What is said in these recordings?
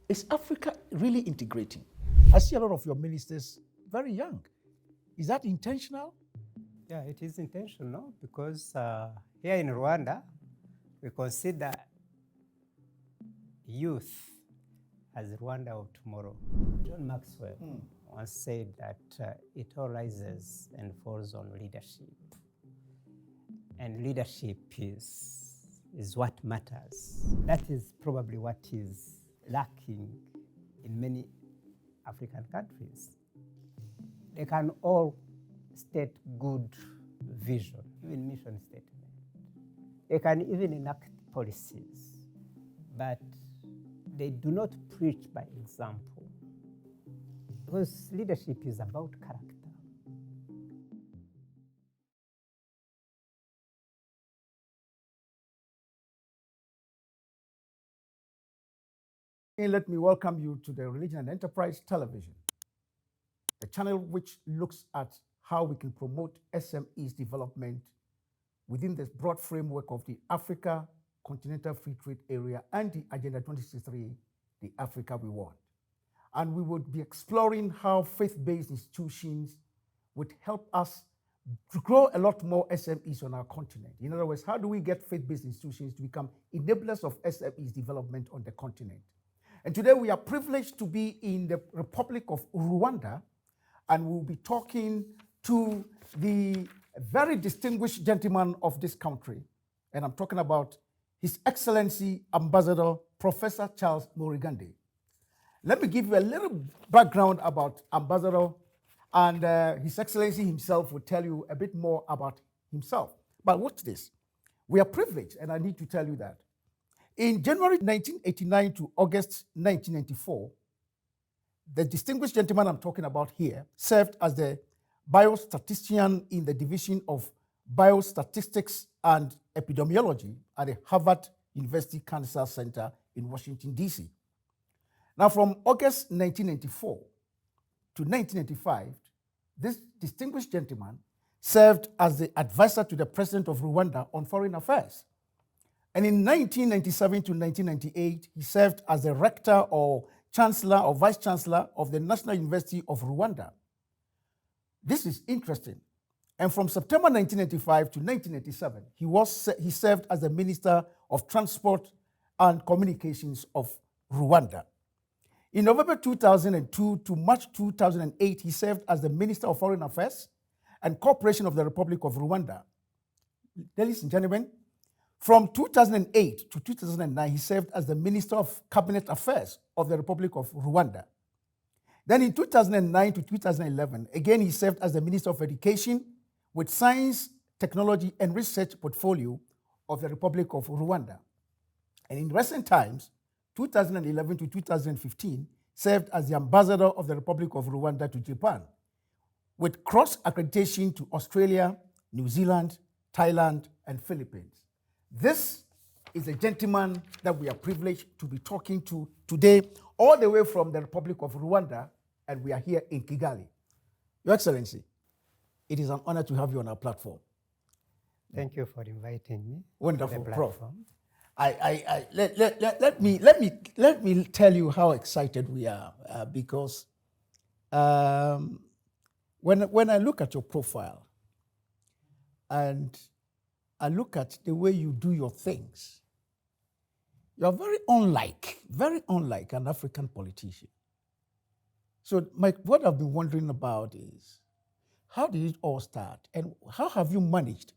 Is Africa really integrating? I see a lot of your ministers very young. Is that intentional? Yeah, it is intentional because here in Rwanda, we consider youth as Rwanda of tomorrow. John Maxwell once said that it all rises and falls on leadership. And leadership is what matters. That is probably what is lacking in many African countries. They can all state good vision, even mission statement. They can even enact policies, but they do not preach by example, because leadership is about character. Let me welcome you to the Religion and Enterprise Television, a channel which looks at how we can promote SMEs development within the broad framework of the Africa Continental Free Trade Area and the Agenda 2063, the Africa we want. And we would be exploring how faith-based institutions would help us to grow a lot more SMEs on our continent. In other words, how do we get faith-based institutions to become enablers of SMEs development on the continent? And today we are privileged to be in the Republic of Rwanda, and we'll be talking to the very distinguished gentleman of this country. And I'm talking about His Excellency Ambassador Professor Charles Murigande. Let me give you a little background about Ambassador, and His Excellency himself will tell you a bit more about himself. But watch this. We are privileged, and I need to tell you that. In January 1989 to August 1994, the distinguished gentleman I'm talking about here served as the biostatistician in the Division of Biostatistics and Epidemiology at the Harvard University Cancer Center in Washington, D.C. Now, from August 1994 to 1995, this distinguished gentleman served as the advisor to the President of Rwanda on foreign affairs. And in 1997 to 1998, he served as the rector or chancellor or vice-chancellor of the National University of Rwanda. This is interesting. And from September 1995 to 1997, he served as the Minister of Transport and Communications of Rwanda. In November 2002 to March 2008, he served as the Minister of Foreign Affairs and Cooperation of the Republic of Rwanda. Ladies and gentlemen, from 2008 to 2009, he served as the Minister of Cabinet Affairs of the Republic of Rwanda. Then in 2009 to 2011, again, he served as the Minister of Education with Science, Technology, and Research portfolio of the Republic of Rwanda. And in recent times, 2011 to 2015, served as the Ambassador of the Republic of Rwanda to Japan, with cross-accreditation to Australia, New Zealand, Thailand, and Philippines. This is a gentleman that we are privileged to be talking to today, all the way from the Republic of Rwanda, and we are here in Kigali. Your Excellency, it is an honor to have you on our platform. Thank you for inviting me. Wonderful, Prof. Let me tell you how excited we are because when I look at your profile and I look at the way you do your things, you're very unlike an African politician. So what I've been wondering about is, how did it all start? And how have you managed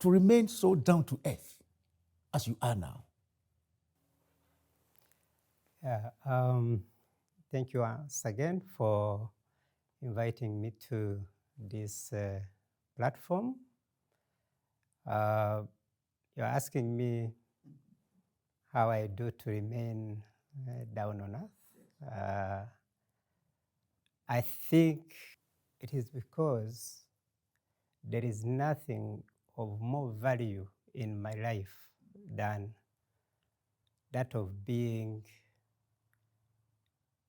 to remain so down to earth as you are now? Yeah, thank you once again for inviting me to this platform. You're asking me how I do to remain down on earth. I think it is because there is nothing of more value in my life than that of being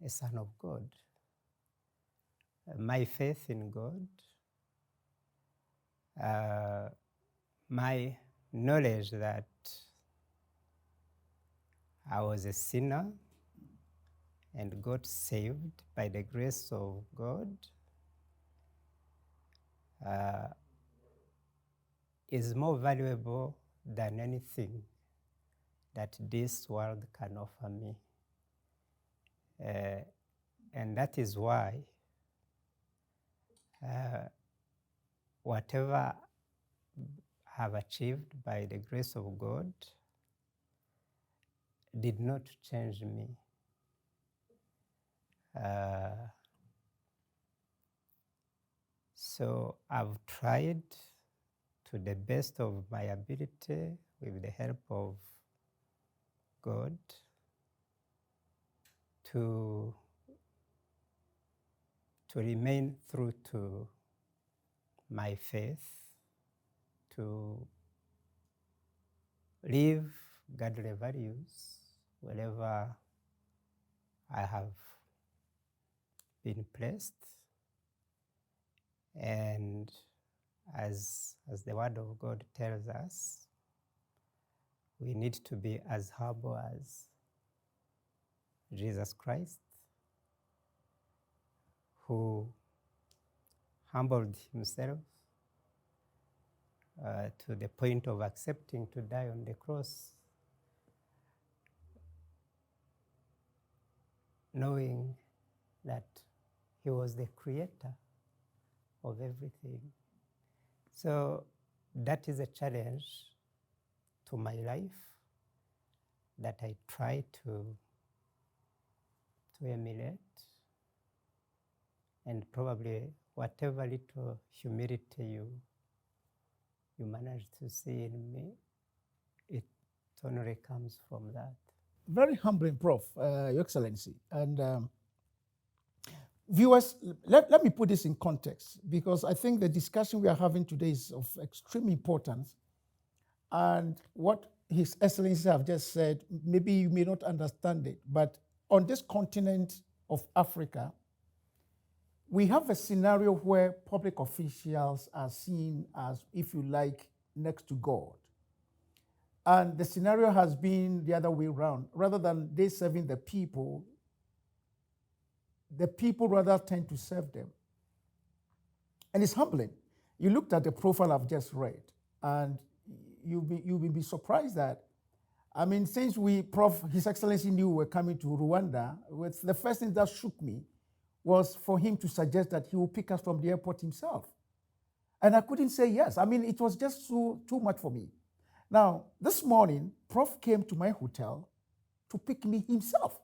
a son of God. My faith in God, my knowledge that I was a sinner and got saved by the grace of God is more valuable than anything that this world can offer me. And that is why whatever I have achieved by the grace of God did not change me. So I've tried to the best of my ability, with the help of God, to remain true to my faith, to live godly values wherever I have been placed. And as the Word of God tells us, we need to be as humble as Jesus Christ, who humbled himself to the point of accepting to die on the cross, knowing that he was the creator of everything. So that is a challenge to my life that I try to emulate, and probably whatever little humility you manage to see in me, it only comes from that. Very humbling, Prof, Your Excellency. And viewers, let me put this in context, because I think the discussion we are having today is of extreme importance. And what His Excellency have just said, maybe you may not understand it, but on this continent of Africa, we have a scenario where public officials are seen as, if you like, next to God. And the scenario has been the other way around. Rather than they serving the people rather tend to serve them. And it's humbling. You looked at the profile I've just read, and you'll be surprised that, I mean, since His Excellency knew we were coming to Rwanda, the first thing that shook me was for him to suggest that he will pick us from the airport himself. And I couldn't say yes. I mean, it was just too much for me. Now, this morning, Prof came to my hotel to pick me himself.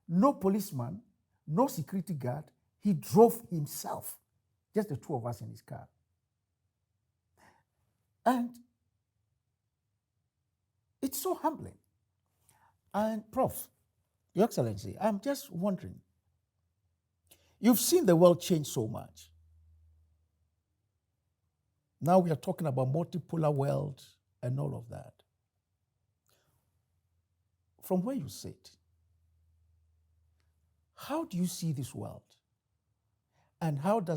No policeman, no security guard. He drove himself, just the two of us in his car. And it's so humbling. And Prof, Your Excellency, I'm just wondering, you've seen the world change so much. Now we are talking about multipolar world and all of that. From where you sit, how do you see this world? And what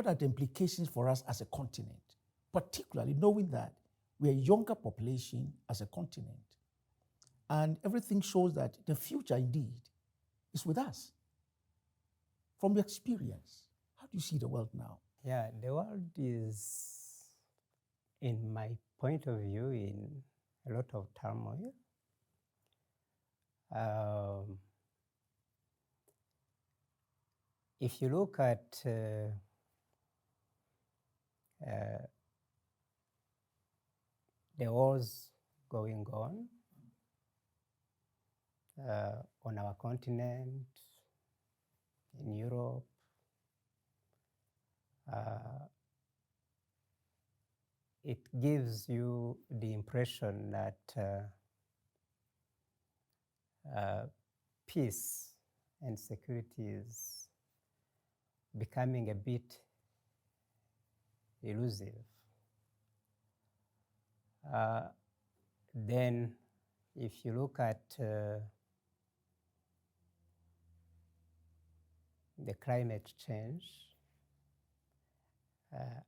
are the implications for us as a continent, particularly knowing that we're a younger population as a continent, and everything shows that the future indeed is with us. From your experience, how do you see the world now? Yeah, the world is, in my point of view, in a lot of turmoil. If you look at the wars going on our continent, in Europe, it gives you the impression that peace and security is becoming a bit elusive. Then, if you look at the climate change,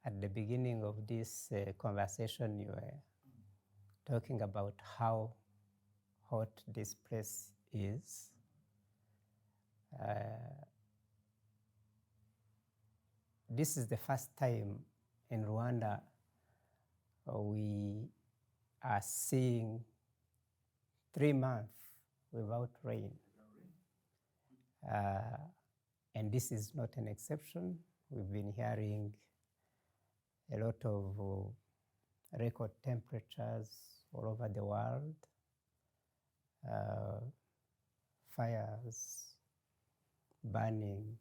at the beginning of this conversation, you were talking about how hot this place is. This is the first time in Rwanda we are seeing 3 months without rain. And this is not an exception. We've been hearing a lot of record temperatures all over the world, fires, burning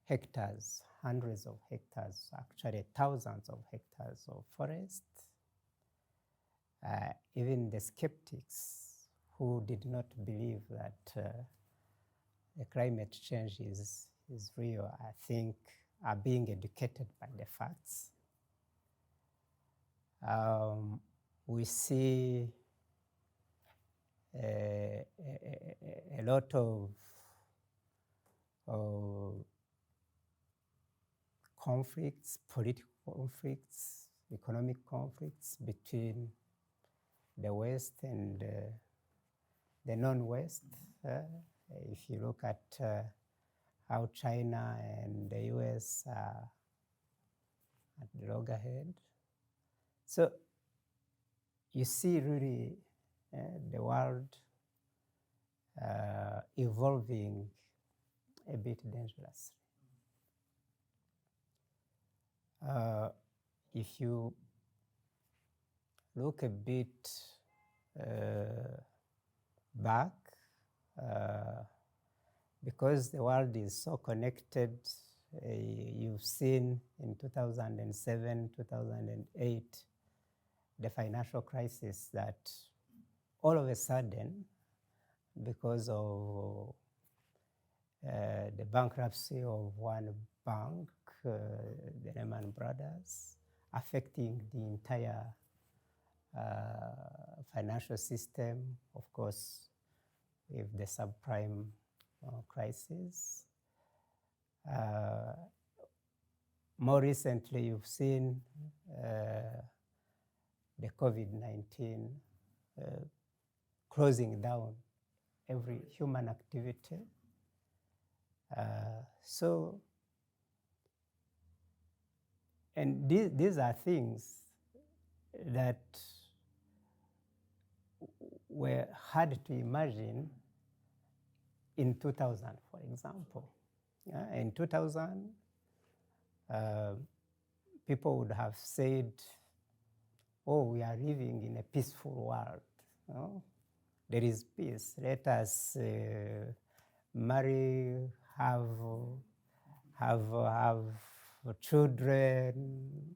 hectares, hundreds of hectares, actually thousands of hectares of forest. Even the skeptics who did not believe that the climate change is real, I think, are being educated by the facts. We see a lot of conflicts, political conflicts, economic conflicts between the West and the non-West. If you look at how China and the US are at the loggerhead. So you see really the world evolving a bit dangerously. If you look a bit back, because the world is so connected, you've seen in 2007, 2008, the financial crisis that all of a sudden, because of the bankruptcy of one bank, the Lehman Brothers, affecting the entire financial system, of course, with the subprime crisis. More recently, you've seen the COVID-19 closing down every human activity. And these are things that were hard to imagine in 2000, for example. In 2000, people would have said, oh, we are living in a peaceful world. You know? There is peace. Let us marry, have children.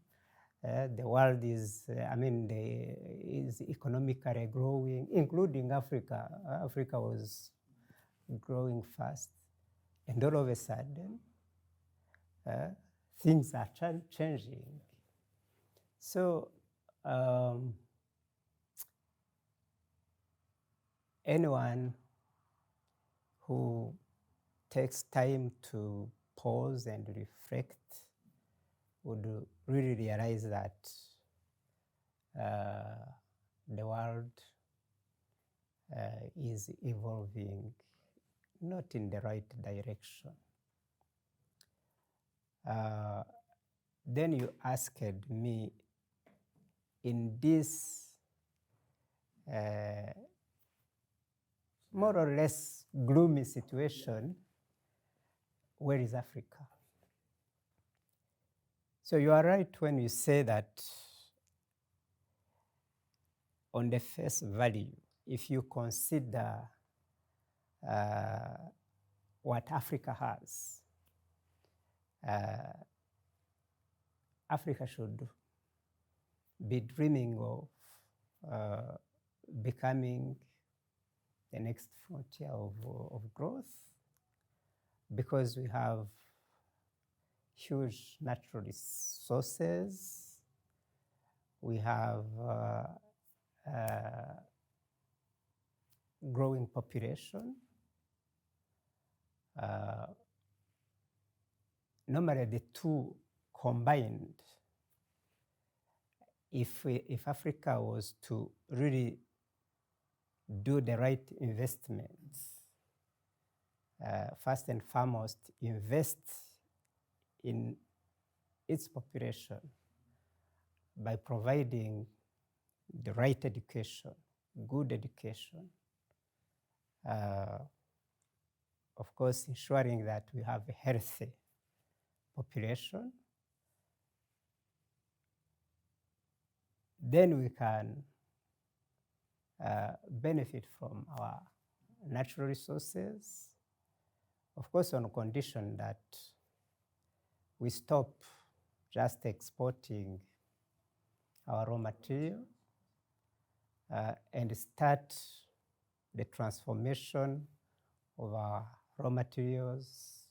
The world is, is economically growing, including Africa. Africa was growing fast. And all of a sudden, things are changing. So anyone who takes time to pause and reflect would really realize that the world is evolving not in the right direction. Then you asked me, in this more or less gloomy situation, where is Africa? So you are right when you say that on the face value, if you consider what Africa has, Africa should be dreaming of becoming the next frontier of growth, because we have huge natural resources, we have growing population. Normally the two combined, if Africa was to really do the right investments, first and foremost, invest in its population by providing the right education, good education, of course, ensuring that we have a healthy population. Then we can benefit from our natural resources, of course, on condition that we stop just exporting our raw material and start the transformation of our raw materials,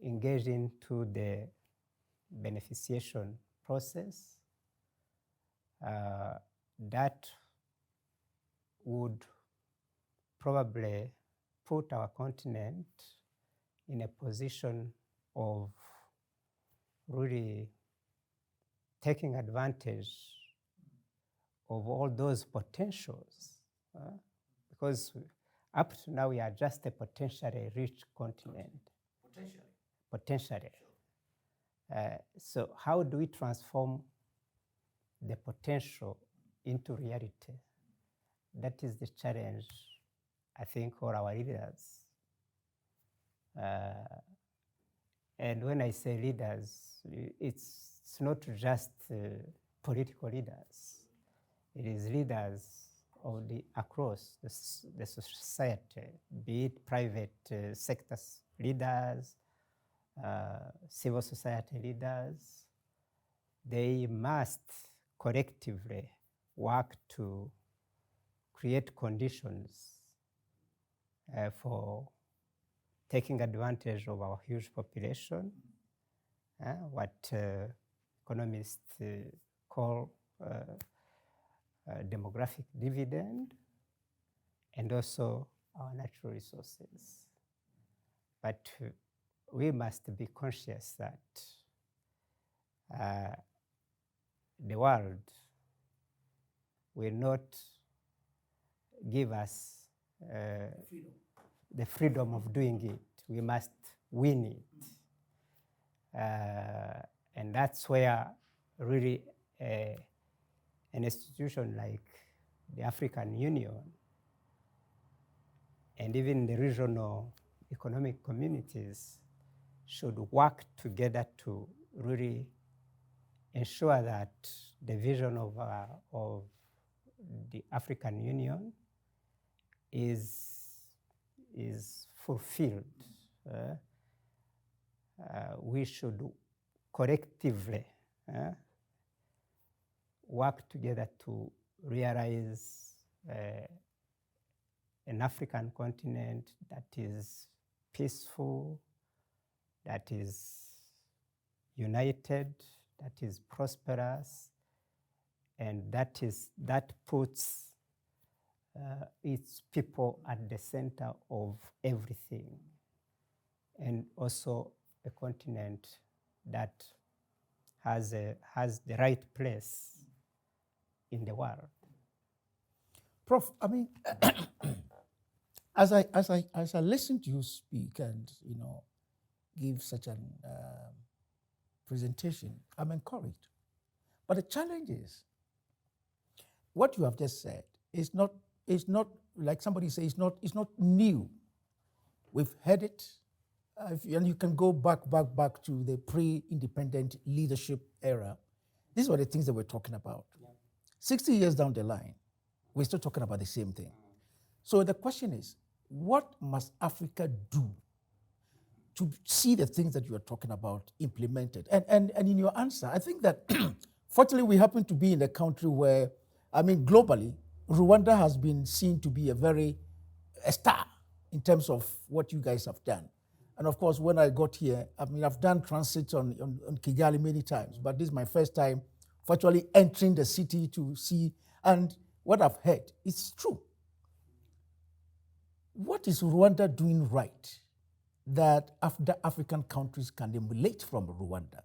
engage into the beneficiation process. That would probably put our continent in a position of really taking advantage of all those potentials, because up to now we are just a potentially rich continent. Potentially. So how do we transform the potential into reality? That is the challenge, I think, for our leaders. And when I say leaders, it's not just political leaders. It is leaders of across the society, be it private sector leaders, civil society leaders. They must collectively work to create conditions for taking advantage of our huge population, what economists call demographic dividend, and also our natural resources. But we must be conscious that the world will not give us the freedom of doing it. We must win it. And that's where really an institution like the African Union and even the regional economic communities should work together to really ensure that the vision of the African Union is fulfilled. We should collectively work together to realize an African continent that is peaceful, that is united, that is prosperous, and that puts its people at the center of everything, and also a continent that has the right place in the world. Prof, I mean, as I listen to you speak and give such an presentation, I'm encouraged. But the challenge is, what you have just said is not like somebody says, it's not new. We've heard it, and you can go back to the pre-independent leadership era. These were the things that we're talking about. Yeah. 60 years down the line, we're still talking about the same thing. So the question is, what must Africa do to see the things that you are talking about implemented? And in your answer, I think that fortunately we happen to be in a country where, I mean, globally, Rwanda has been seen to be a star in terms of what you guys have done. And of course, when I got here, I mean, I've done transit on Kigali many times, but this is my first time virtually entering the city to see, and what I've heard is true. What is Rwanda doing right that African countries can emulate from Rwanda?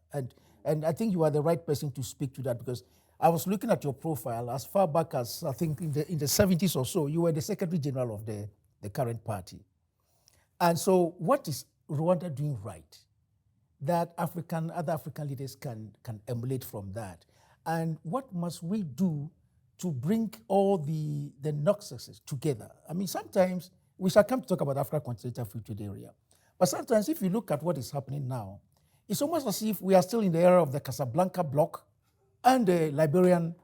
And I think you are the right person to speak to that, because I was looking at your profile as far back as, I think, in the 70s or so. You were the Secretary General of the current party. And so what is Rwanda doing right that other African leaders can emulate from that? And what must we do to bring all the nexuses together? I mean, sometimes we shall come to talk about Africa Continental Free Trade Area. But sometimes if you look at what is happening now, it's almost as if we are still in the era of the Casablanca bloc and the Liberian,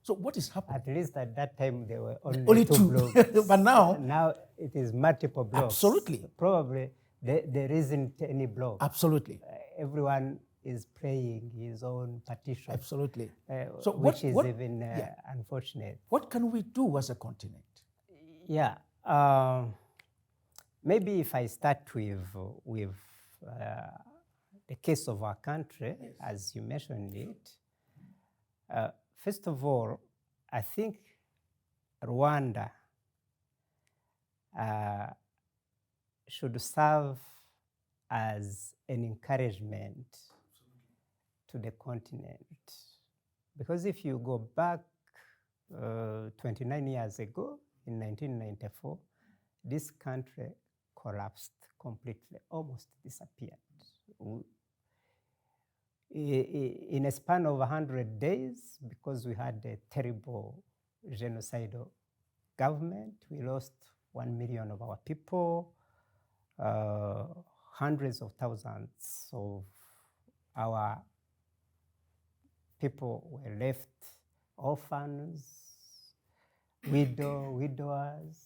so what is happening? At least at that time, there were only two blocks. But now it is multiple blocks. Absolutely. Probably there isn't any block. Absolutely. Everyone is playing his own partition. Absolutely. Which is even unfortunate. What can we do as a continent? Yeah. Maybe if I start with the case of our country, yes, as you mentioned it. First of all, I think Rwanda should serve as an encouragement to the continent. Because if you go back 29 years ago, in 1994, this country collapsed completely, almost disappeared. In a span of 100 days, because we had a terrible genocidal government, we lost 1 million of our people, hundreds of thousands of our people were left orphans, widowers.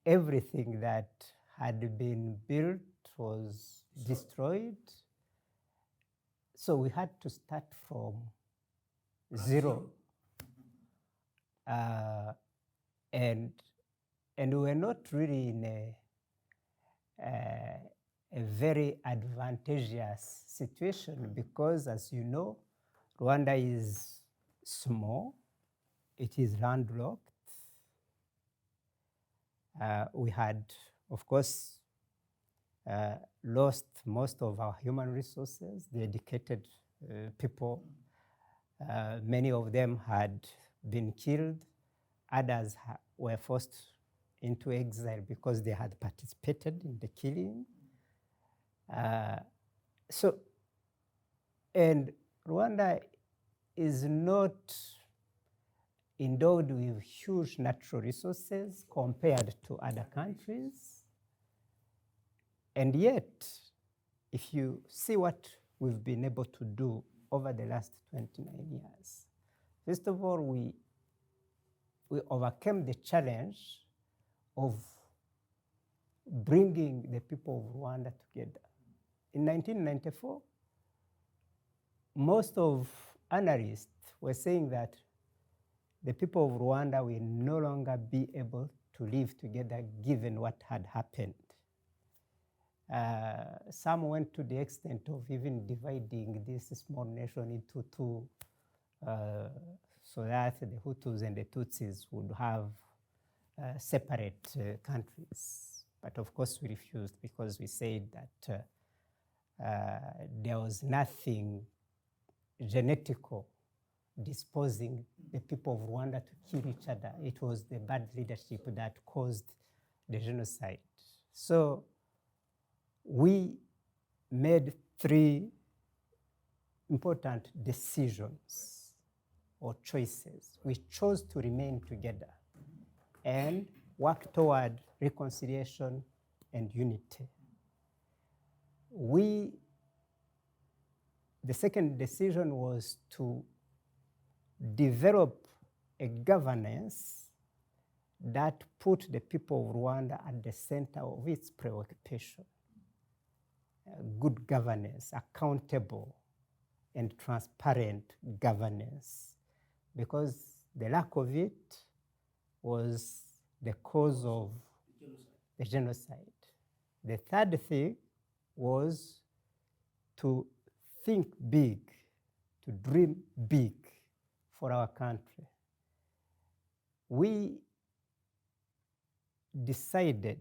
Everything that had been built was destroyed. So we had to start from zero. And we were not really in a very advantageous situation because, as you know, Rwanda is small, it is landlocked. We had, of course, lost most of our human resources, the educated people. Many of them had been killed. Others were forced into exile because they had participated in the killing. And Rwanda is not endowed with huge natural resources compared to other countries. And yet, if you see what we've been able to do over the last 29 years, first of all, we overcame the challenge of bringing the people of Rwanda together. In 1994, most of analysts were saying that the people of Rwanda will no longer be able to live together given what had happened. Some went to the extent of even dividing this small nation into two so that the Hutus and the Tutsis would have separate countries. But of course we refused because we said that there was nothing genetical disposing the people of Rwanda to kill each other. It was the bad leadership that caused the genocide. So we made 3 important decisions or choices. We chose to remain together and work toward reconciliation and unity. The second decision was to develop a governance that put the people of Rwanda at the center of its preoccupation. Good governance, accountable and transparent governance, because the lack of it was the cause of the genocide. The third thing was to think big, to dream big for our country. We decided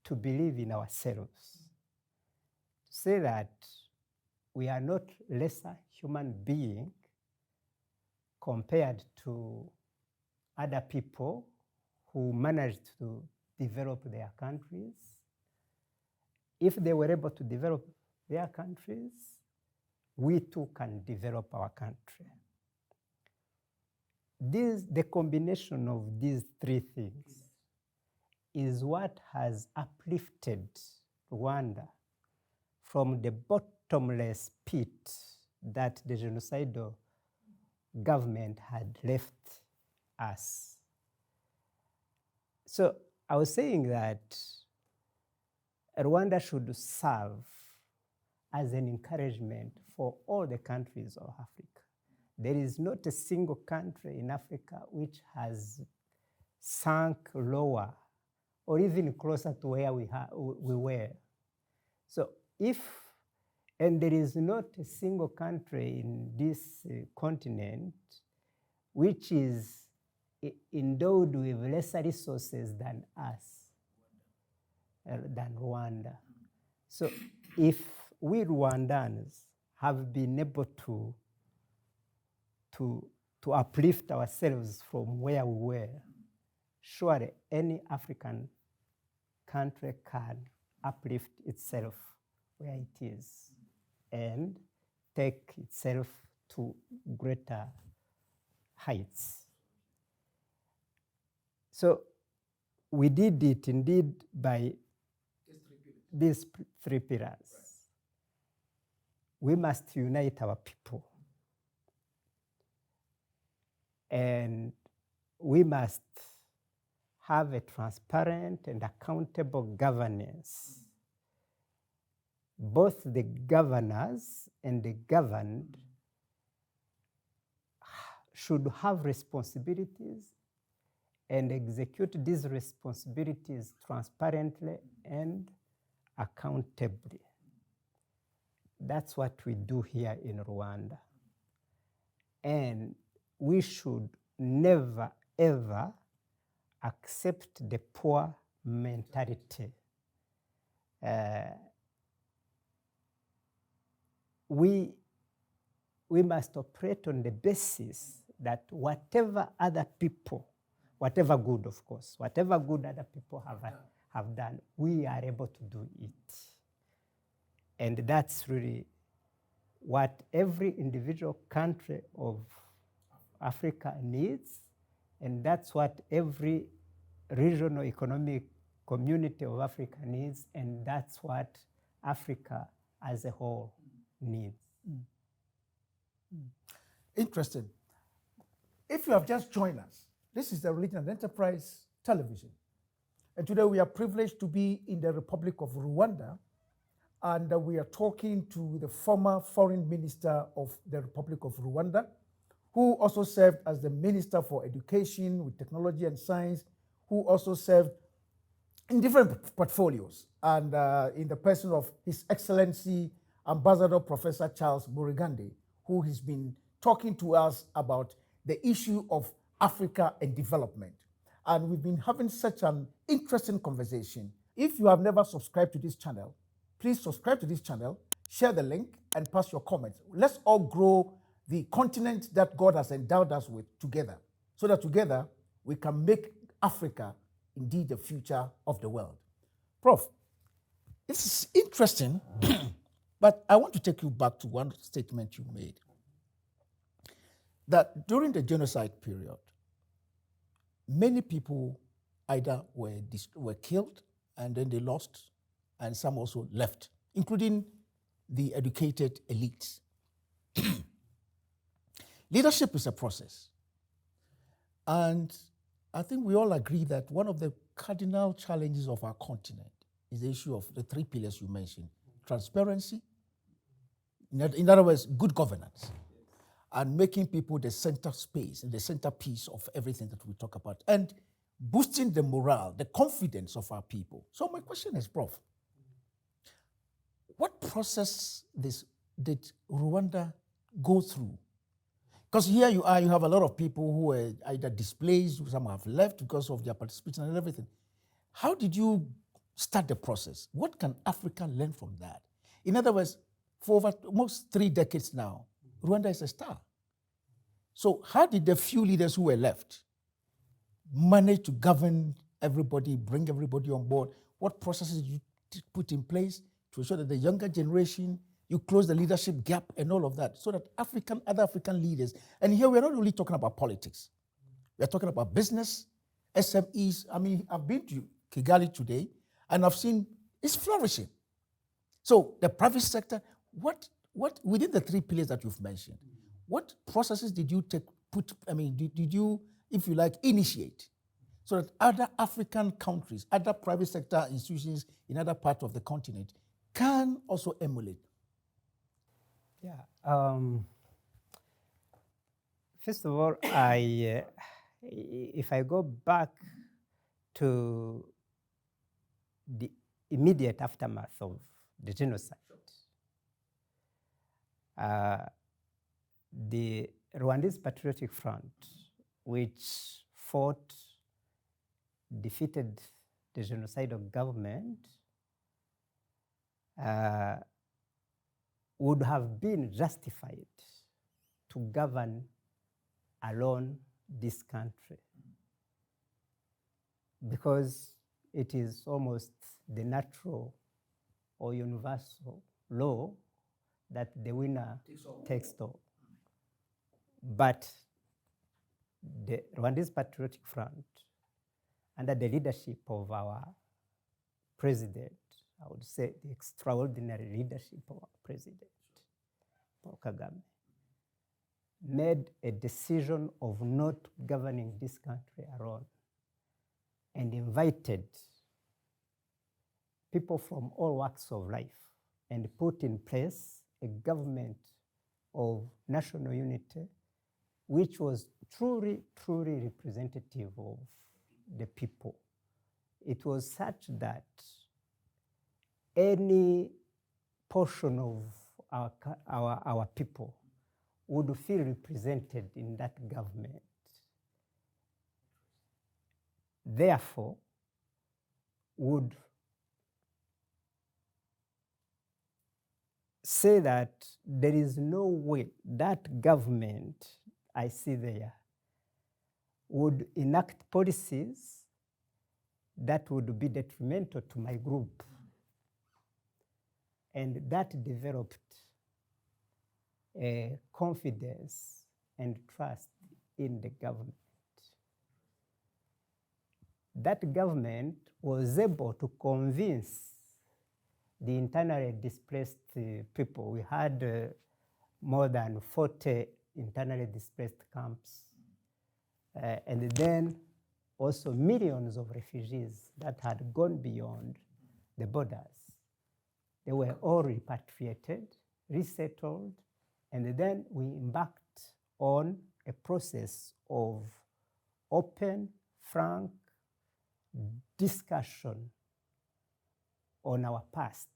to believe in ourselves, to say that we are not lesser human beings compared to other people who managed to develop their countries. If they were able to develop their countries, we too can develop our country. The combination of these three things is what has uplifted Rwanda from the bottomless pit that the genocidal government had left us. So I was saying that Rwanda should serve as an encouragement for all the countries of Africa. There is not a single country in Africa which has sunk lower or even closer to where we were. So and there is not a single country in this continent which is endowed with lesser resources than us, than Rwanda. So if we Rwandans have been able to uplift ourselves from where we were, surely any African country can uplift itself where it is and take itself to greater heights. So we did it indeed by these three pillars. We must unite our people. And we must have a transparent and accountable governance. Both the governors and the governed should have responsibilities and execute these responsibilities transparently and accountably. That's what we do here in Rwanda. And we should never, ever accept the poor mentality. We must operate on the basis that whatever other people, whatever good, of course, whatever good other people have done, we are able to do it. And that's really what every individual country of Africa needs, and that's what every regional economic community of Africa needs, and that's what Africa as a whole needs. Interesting. If you have just joined us, this is the Religion and Enterprise Television. And today we are privileged to be in the Republic of Rwanda, and we are talking to the former Foreign Minister of the Republic of Rwanda, who also served as the Minister for Education with Technology and Science, who also served in different portfolios, and in the person of His Excellency Ambassador Professor Charles Murigande, who has been talking to us about the issue of Africa and development. And we've been having such an interesting conversation. If you have never subscribed to this channel, please subscribe to this channel, share the link, and pass your comments. Let's all grow the continent that God has endowed us with together, so that together we can make Africa indeed the future of the world. Prof, this is interesting, but I want to take you back to one statement you made, that during the genocide period, many people either were killed and then they lost, and some also left, including the educated elites. Leadership is a process. And I think we all agree that one of the cardinal challenges of our continent is the issue of the three pillars you mentioned: transparency, in other words, good governance, and making people the center space and the centerpiece of everything that we talk about, and boosting the morale, the confidence of our people. So my question is, Prof, what process did Rwanda go through? Because here you are, you have a lot of people who were either displaced, some have left because of their participation and everything. How did you start the process? What can Africa learn from that? In other words, for over almost 3 decades now, Rwanda is a star. So how did the few leaders who were left manage to govern everybody, bring everybody on board? What processes did you put in place to ensure that the younger generation, you close the leadership gap and all of that, so that other African leaders, and here we're not only talking about politics, we're talking about business, SMEs. I mean, I've been to Kigali today, and I've seen it's flourishing. So the private sector, what within the 3 pillars that you've mentioned, what processes did you did you, if you like, initiate so that other African countries, other private sector institutions in other parts of the continent can also emulate? Yeah. First of all, if I go back to the immediate aftermath of the genocide, the Rwandese Patriotic Front, which fought, defeated the genocidal government, would have been justified to govern alone this country, because it is almost the natural or universal law that the winner takes all. But the Rwandese Patriotic Front, under the leadership of our president, I would say the extraordinary leadership of our president, Paul Kagame, made a decision of not governing this country alone and invited people from all walks of life and put in place a government of national unity, which was truly, truly representative of the people. It was such that any portion of our people would feel represented in that government. Therefore, would say that there is no way that government I see there would enact policies that would be detrimental to my group. And that developed a confidence and trust in the government. That government was able to convince the internally displaced people. We had more than 40 internally displaced camps, and then also millions of refugees that had gone beyond the borders. They were all repatriated, resettled, and then we embarked on a process of open, frank discussion on our past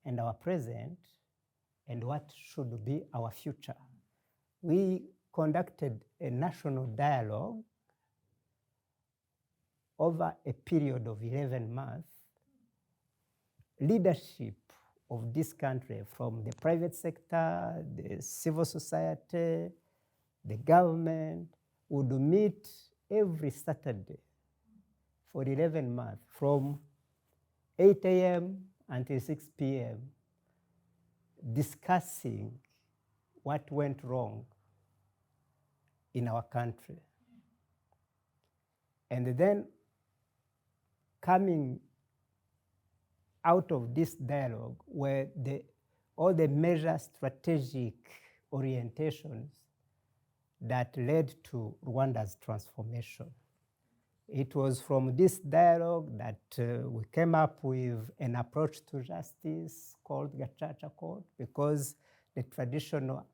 and our present and what should be our future. We conducted a national dialogue over a period of 11 months. Leadership of this country, from the private sector, the civil society, the government, would meet every Saturday for 11 months from 8 a.m. until 6 p.m. discussing what went wrong in our country. And then coming out of this dialogue were all the major strategic orientations that led to Rwanda's transformation. It was from this dialogue that we came up with an approach to justice called Gacaca Code, because the traditional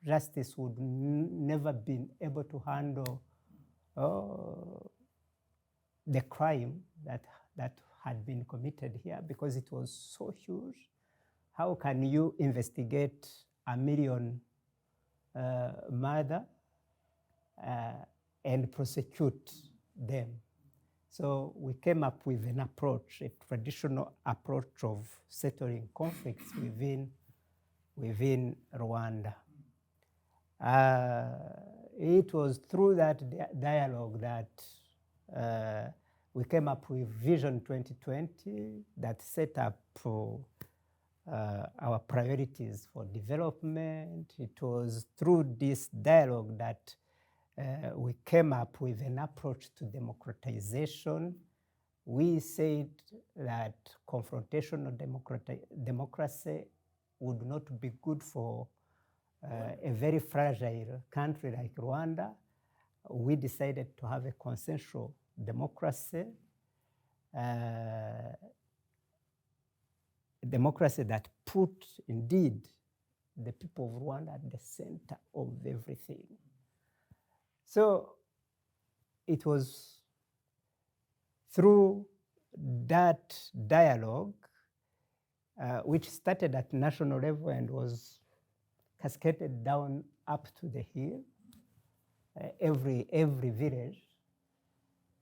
justice would never been able to handle the crime that had been committed here, because it was so huge. How can you investigate a million murder and prosecute them? So we came up with an approach, a traditional approach of settling conflicts within Rwanda. It was through that dialogue that we came up with Vision 2020 that set up our priorities for development. It was through this dialogue that we came up with an approach to democratization. We said that confrontational democracy would not be good for a very fragile country like Rwanda. We decided to have a consensual democracy, democracy that put indeed the people of Rwanda at the center of everything. So it was through that dialogue, which started at national level and was cascaded down up to the hill, every village,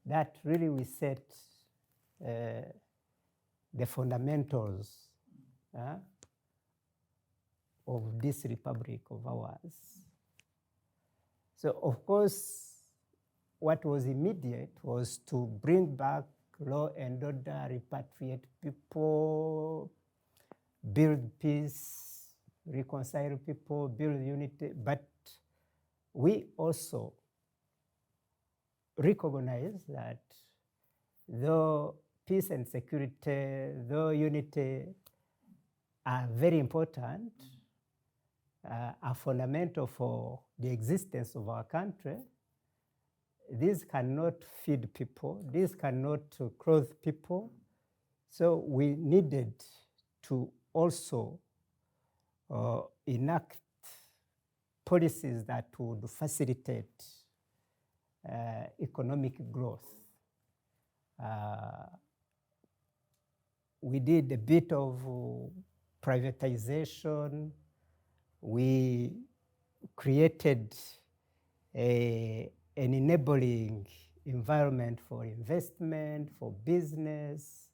that really we set the fundamentals of this republic of ours. So of course, what was immediate was to bring back law and order, repatriate people, build peace, reconcile people, build unity. But we also recognize that though peace and security, though unity are very important, are fundamental for the existence of our country, these cannot feed people, these cannot clothe people. So we needed to also enact policies that would facilitate economic growth. We did a bit of privatization. We created an enabling environment for investment, for business.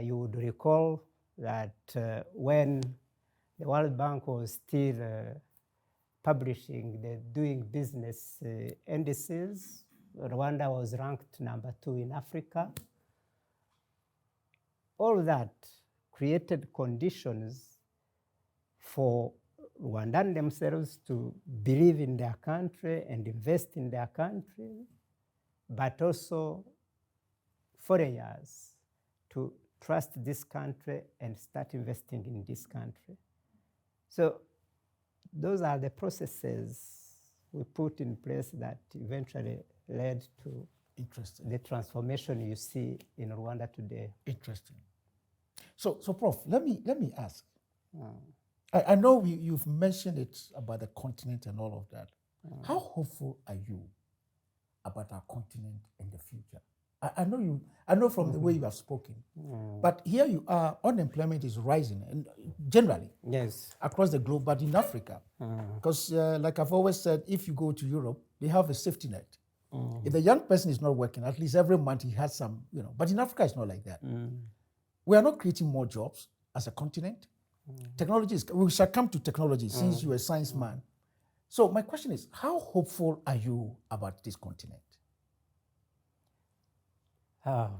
You would recall that when the World Bank was still publishing the doing business indices, Rwanda was ranked number 2 in Africa. All that created conditions for Rwandans themselves to believe in their country and invest in their country, but also foreigners to trust this country and start investing in this country. So those are the processes we put in place that eventually led to the transformation you see in Rwanda today. Interesting. So Prof, let me ask. I know you've mentioned it about the continent and all of that. How hopeful are you about our continent in the future? I know from the way you have spoken, but here you are, unemployment is rising, and generally, yes, across the globe, but in Africa, because like I've always said, if you go to Europe, they have a safety net. If the young person is not working, at least every month he has some, but in Africa, it's not like that. We are not creating more jobs as a continent. Technology we shall come to technology since you're a science man. So my question is, how hopeful are you about this continent? On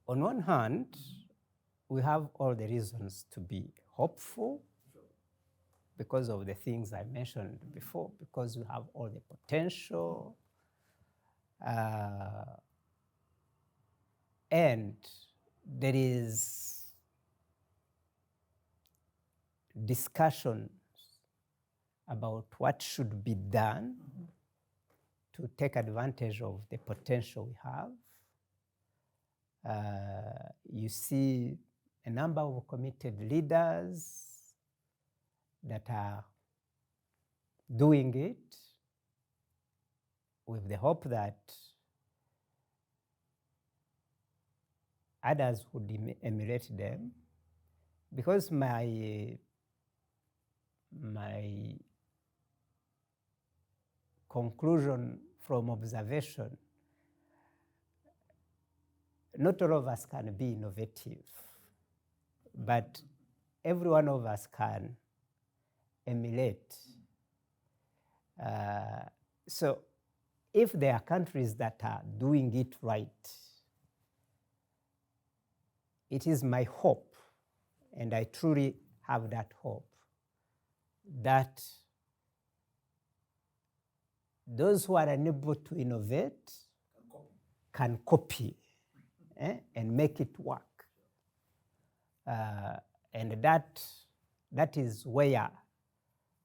one hand, we have all the reasons to be hopeful because of the things I mentioned before, because we have all the potential, and there is discussions about what should be done to take advantage of the potential we have. You see a number of committed leaders that are doing it with the hope that others would emulate them, because my conclusion from observation, not all of us can be innovative, but every one of us can emulate So if there are countries that are doing it right, it is my hope, and I truly have that hope, that those who are unable to innovate can copy and make it work. And that is where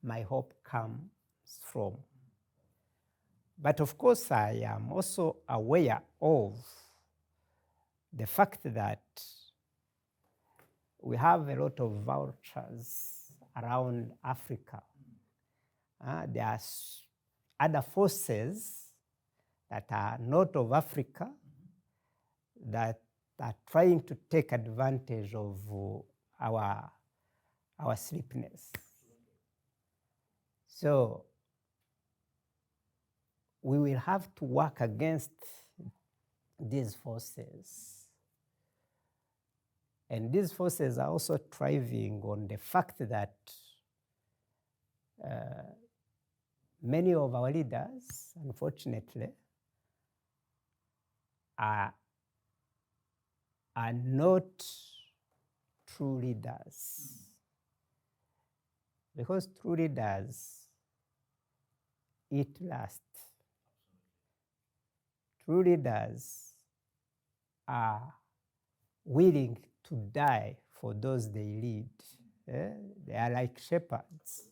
my hope comes from. But of course, I am also aware of the fact that we have a lot of vultures around Africa. There are other forces that are not of Africa that are trying to take advantage of our sleepiness. So we will have to work against these forces. And these forces are also thriving on the fact that many of our leaders, unfortunately, are not true leaders. Because true leaders eat last. True leaders are willing to die for those they lead. They are like shepherds.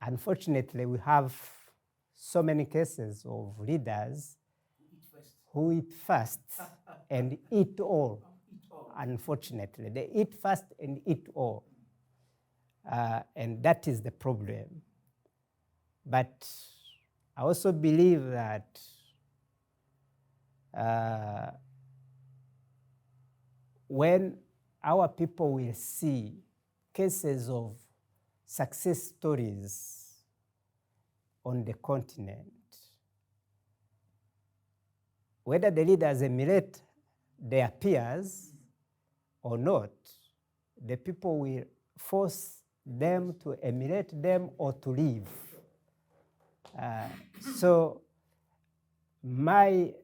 Unfortunately, we have so many cases of leaders who eat first and eat all. Unfortunately, they eat first and eat all. And that is the problem. But I also believe that when our people will see cases of success stories on the continent, whether the leaders emulate their peers or not, the people will force them to emulate them or to leave. So my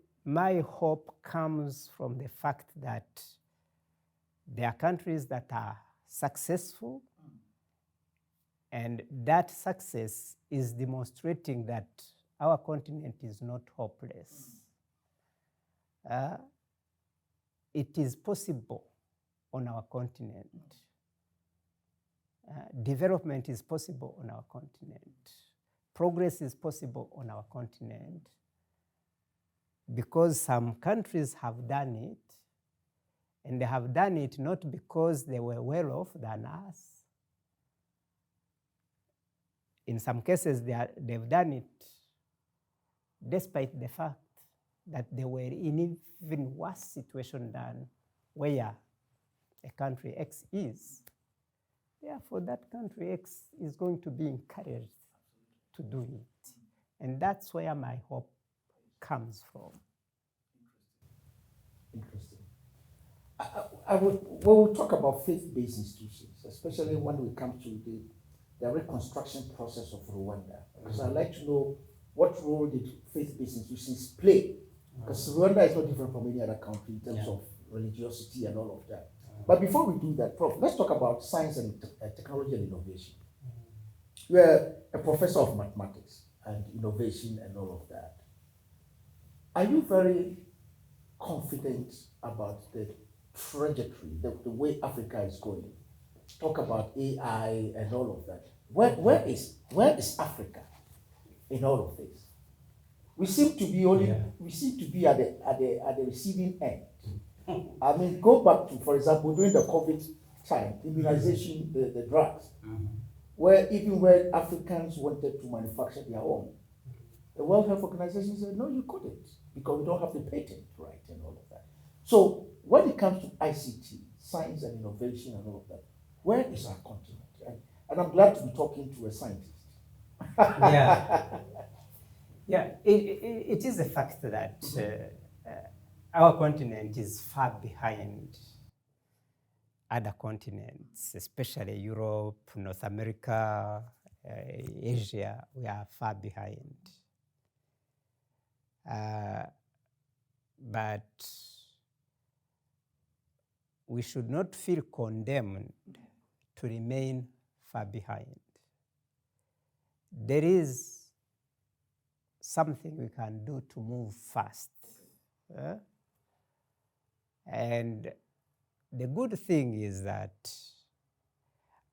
hope comes from the fact that there are countries that are successful, and that success is demonstrating that our continent is not hopeless. It is possible on our continent. Development is possible on our continent. Progress is possible on our continent because some countries have done it, and they have done it not because they were well off than us. In some cases, they've done it despite the fact that they were in even worse situation than where a country X is. Therefore, that country X is going to be encouraged to do it. And that's where my hope comes from. Interesting. We'll talk about faith-based institutions, especially when we come to the reconstruction process of Rwanda. Because I'd like to know what role did faith-based institutions play? Because Rwanda is not different from any other country in terms of religiosity and all of that. But before we do that, Prof, let's talk about science and technology and innovation. You're a professor of mathematics and innovation and all of that. Are you very confident about the trajectory, the way Africa is going? Talk about AI and all of that. Where is Africa in all of this? We seem to be at the receiving end. I mean, go back to, for example, during the COVID time, immunization, the drugs, where even where Africans wanted to manufacture their own, the World Health Organization said, no, you couldn't, because we don't have the patent right and all of that. So when it comes to ICT, science and innovation and all of that, where is our continent? And I'm glad to be talking to a scientist. It is a fact that our continent is far behind other continents, especially Europe, North America, Asia, we are far behind. But we should not feel condemned to remain far behind. There is something we can do to move fast. And the good thing is that,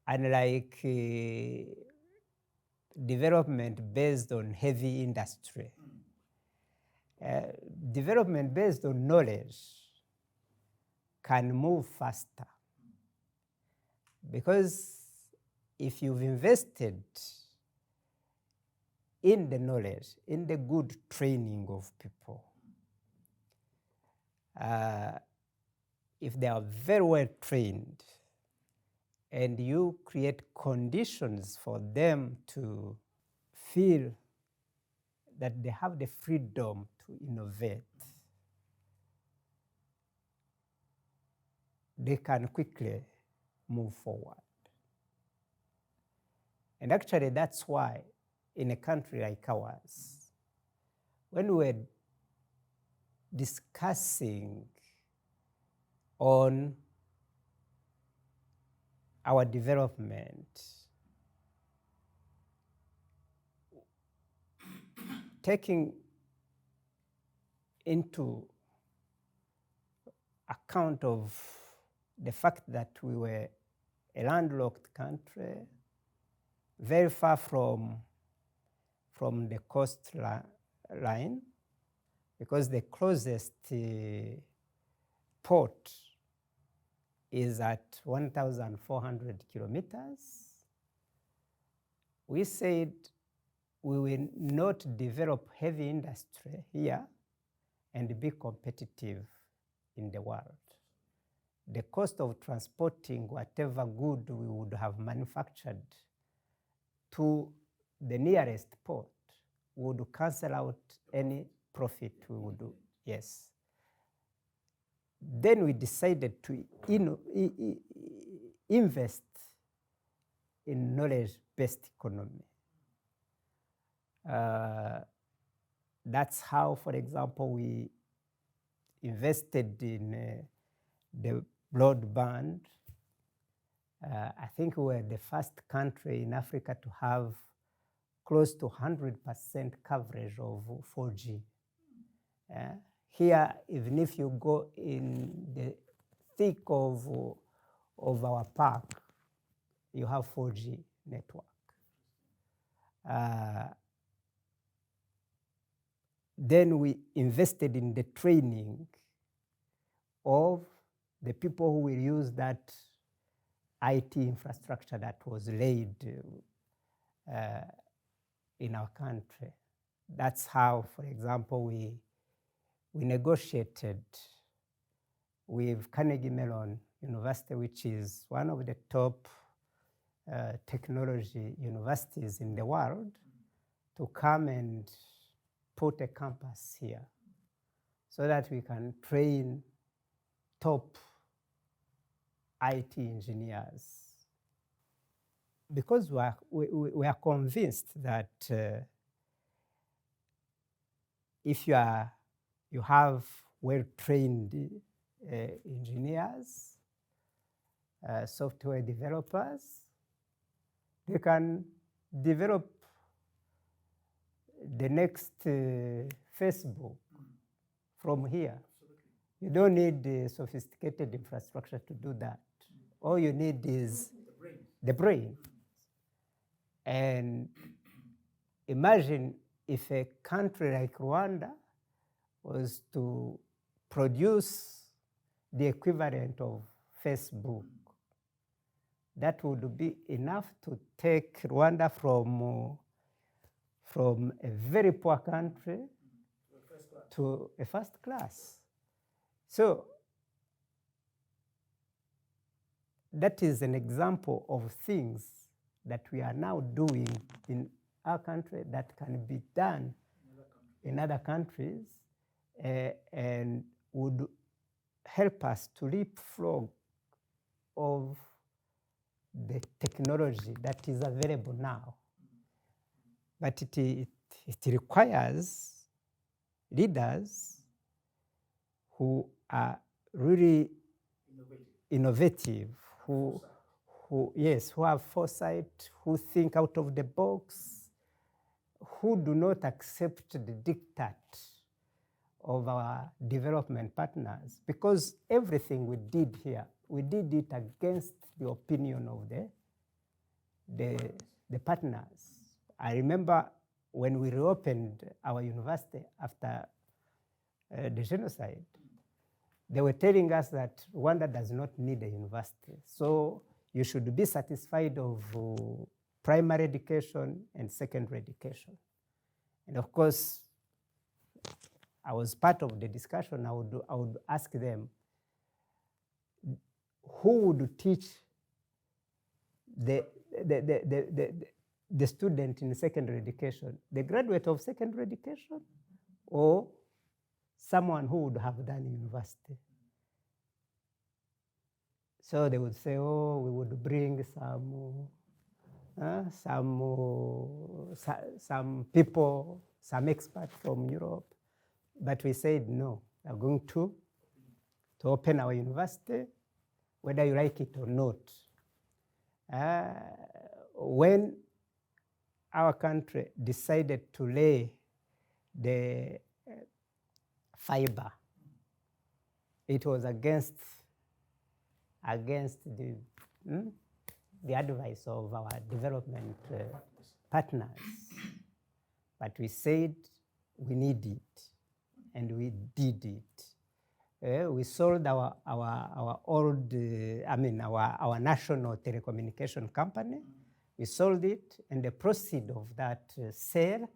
unlike development based on heavy industry, development based on knowledge can move faster. Because if you've invested in the knowledge, in the good training of people, if they are very well trained, and you create conditions for them to feel that they have the freedom to innovate, they can quickly move forward. And actually, that's why in a country like ours, when we're discussing on our development, taking into account of the fact that we were a landlocked country, very far from the coastline, because the closest port is at 1,400 kilometers. We said we will not develop heavy industry here and be competitive in the world. The cost of transporting whatever good we would have manufactured to the nearest port would cancel out any profit we would do. Yes. Then we decided to invest in knowledge-based economy. That's how, for example, we invested in the broadband. I think we were the first country in Africa to have close to 100% coverage of 4G. Here, even if you go in the thick of our park, you have 4G network. Then we invested in the training of the people who will use that IT infrastructure that was laid in our country. That's how, for example, we negotiated with Carnegie Mellon University, which is one of the top technology universities in the world, to come and put a campus here so that we can train top IT engineers. Because we are convinced that if you have well-trained engineers, software developers, they can develop the next Facebook from here. You don't need sophisticated infrastructure to do that. All you need is the brain. And imagine if a country like Rwanda was to produce the equivalent of Facebook. That would be enough to take Rwanda from a very poor country to a first class. So that is an example of things that we are now doing in our country that can be done in other countries and would help us to leapfrog of the technology that is available now but it requires leaders who are really innovative, who have foresight, who think out of the box, who do not accept the diktat of our development partners, because everything we did here, we did it against the opinion of the partners. I remember when we reopened our university after the genocide, they were telling us that Rwanda does not need a university, so you should be satisfied of primary education and secondary education. And of course, I was part of the discussion. I would ask them, who would teach the student in secondary education? The graduate of secondary education, or someone who would have done university? So they would say, oh, we would bring some people, some experts from Europe. But we said, no, we are going to open our university, whether you like it or not. When our country decided to lay the fiber, it was against the advice of our development partners. But we said we need it, and we did it. We sold our old, our national telecommunication company. We sold it, and the proceeds of that sale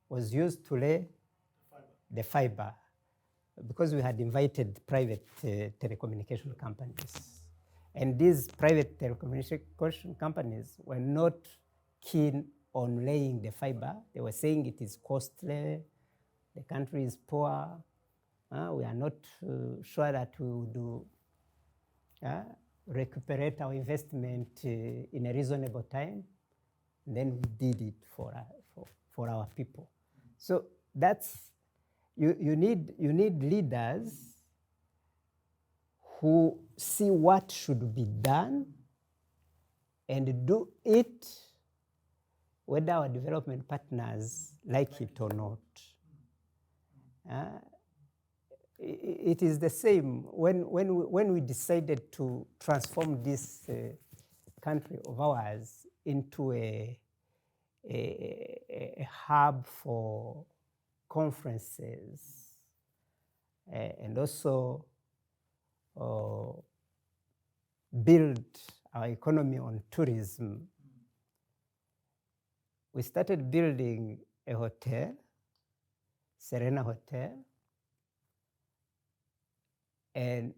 was used to lay the fiber, because we had invited private telecommunication companies. And these private telecommunication companies were not keen on laying the fiber. They were saying it is costly, the country is poor, we are not sure that we would recuperate our investment in a reasonable time. And then we did it for our people. So that's, you need leaders who see what should be done and do it, whether our development partners like it or not. It is the same when we decided to transform this country of ours into a hub for conferences and also build our economy on tourism. We started building a hotel, Serena Hotel, and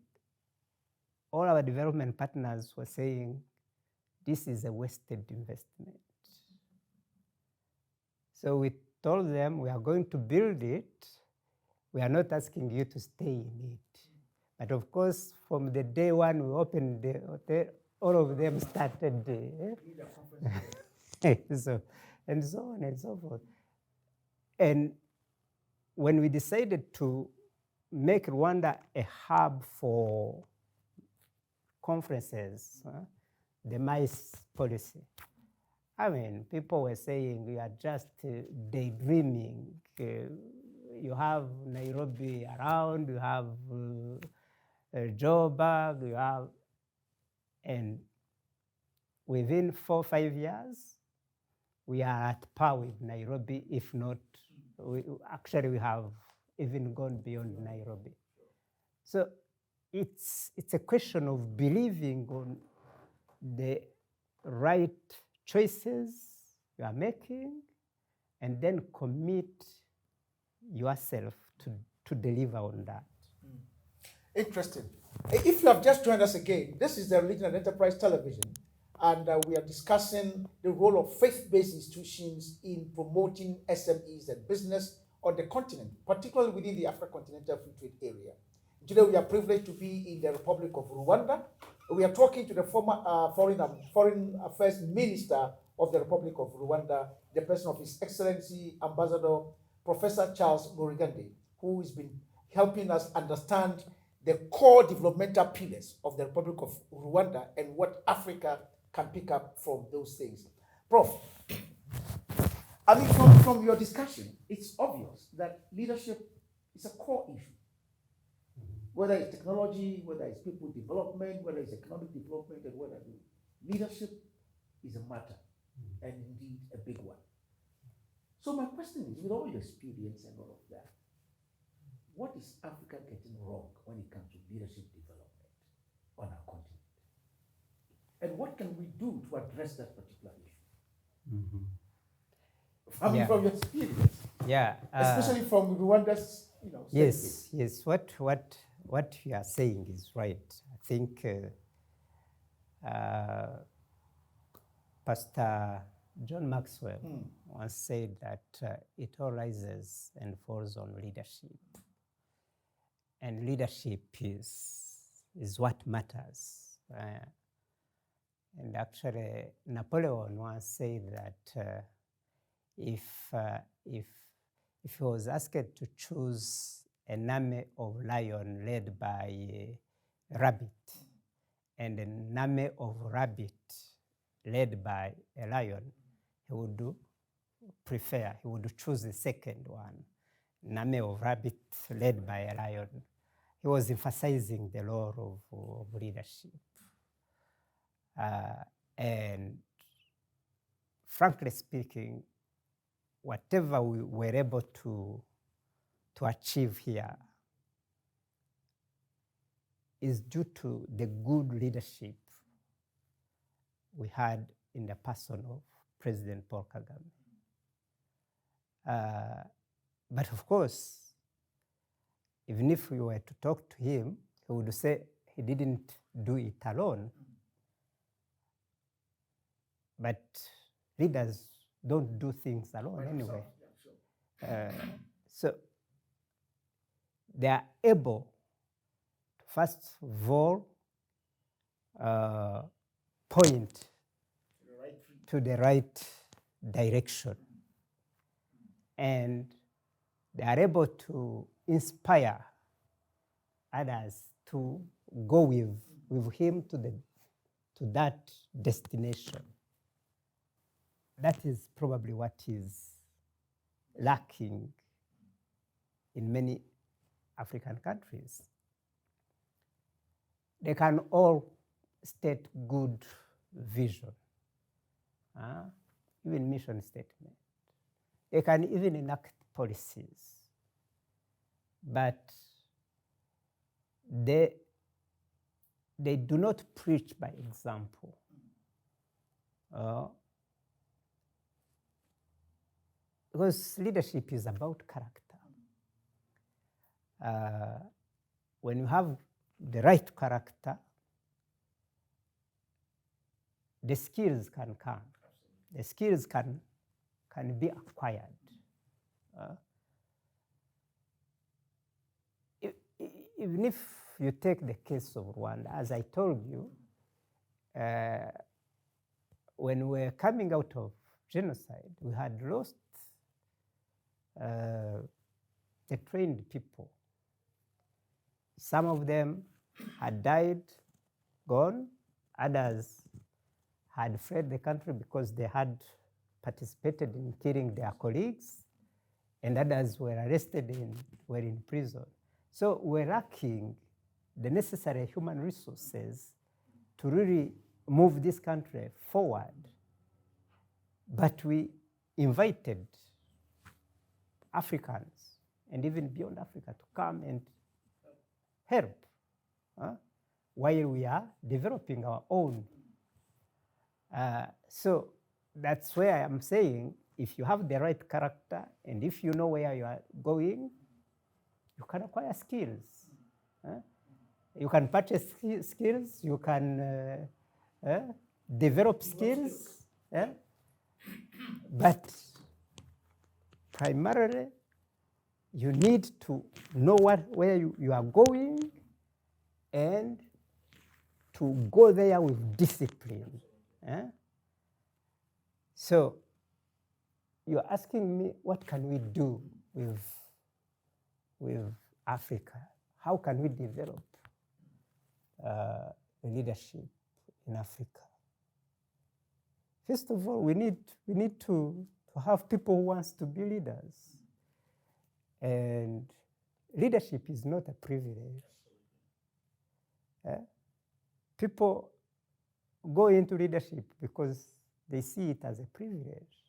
all our development partners were saying, this is a wasted investment. So we told them, we are going to build it. We are not asking you to stay in it. But of course, from the day one we opened the hotel, all of them started so on and so forth. And when we decided to make Rwanda a hub for conferences, the MICE policy, I mean, people were saying we are just daydreaming. You have Nairobi around, you have Joburg, you have, and within 4 or 5 years, we are at par with Nairobi, if not, we have even gone beyond Nairobi. So it's a question of believing on the right choices you are making, and then commit yourself to deliver on that. Interesting. If you have just joined us again, this is the Religion and Enterprise Television, and we are discussing the role of faith-based institutions in promoting SMEs and business on the continent, particularly within the African Continental Free Trade Area. Today we are privileged to be in the Republic of Rwanda. We are talking to the former Foreign Affairs Minister of the Republic of Rwanda, the person of His Excellency Ambassador Professor Charles Murigande, who has been helping us understand the core developmental pillars of the Republic of Rwanda and what Africa can pick up from those things. Prof, I mean, from your discussion, it's obvious that leadership is a core issue. Whether it's technology, whether it's people development, whether it's economic development, and whether leadership is a matter, and indeed a big one. So my question is, with all your experience and all of that, what is Africa getting wrong when it comes to leadership development on our continent? And what can we do to address that particular issue? I mean, from your experience, especially from Rwanda's, yes, yes. What you are saying is right. I think Pastor John Maxwell once said that it all rises and falls on leadership, and leadership is what matters. And actually, Napoleon once said that if he was asked to choose an army of lion led by a rabbit and an army of rabbit led by a lion, he would choose the second one, an army of rabbit led by a lion. He was emphasizing the role of leadership. And frankly speaking, whatever we were able to achieve here is due to the good leadership we had in the person of President Paul Kagame. But of course, even if we were to talk to him, he would say he didn't do it alone. But leaders don't do things alone anyway. So they are able to, first of all, point to the right direction. And they are able to inspire others to go with him to that destination. That is probably what is lacking in many African countries. They can all state good vision, even mission statement. They can even enact policies, but they do not preach by example. Because leadership is about character. When you have the right character, the skills can come. The skills can be acquired. Even if you take the case of Rwanda, as I told you, when we were coming out of genocide, we had lost the trained people. Some of them had died, gone. Others had fled the country because they had participated in killing their colleagues, and others were arrested and were in prison. So we're lacking the necessary human resources to really move this country forward. But we invited Africans, and even beyond Africa, to come and help while we are developing our own. So that's where I'm saying, if you have the right character and if you know where you are going, you can acquire skills. You can purchase skills, you can develop skills, but primarily, you need to know where you are going and to go there with discipline. So you're asking me, what can we do with Africa? How can we develop leadership in Africa? First of all, we need to have people who wants to be leaders. And leadership is not a privilege. People go into leadership because they see it as a privilege.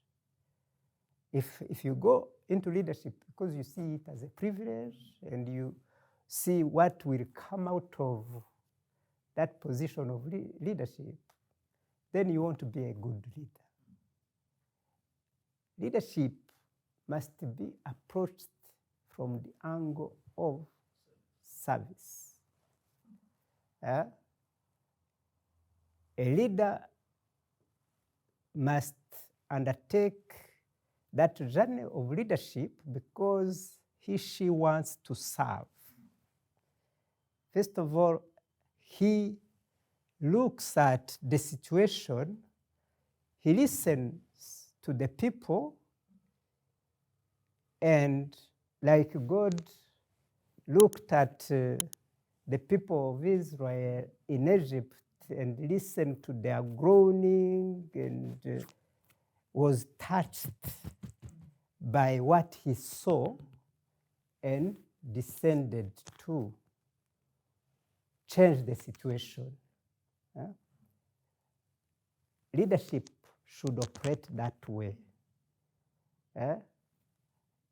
If you go into leadership because you see it as a privilege and you see what will come out of that position of leadership, then you want to be a good leader. Leadership must be approached from the angle of service. A leader must undertake that journey of leadership because she wants to serve. First of all, he looks at the situation, he listens to the people, and like God looked at the people of Israel in Egypt and listened to their groaning and was touched by what he saw and descended to change the situation. Leadership should operate that way.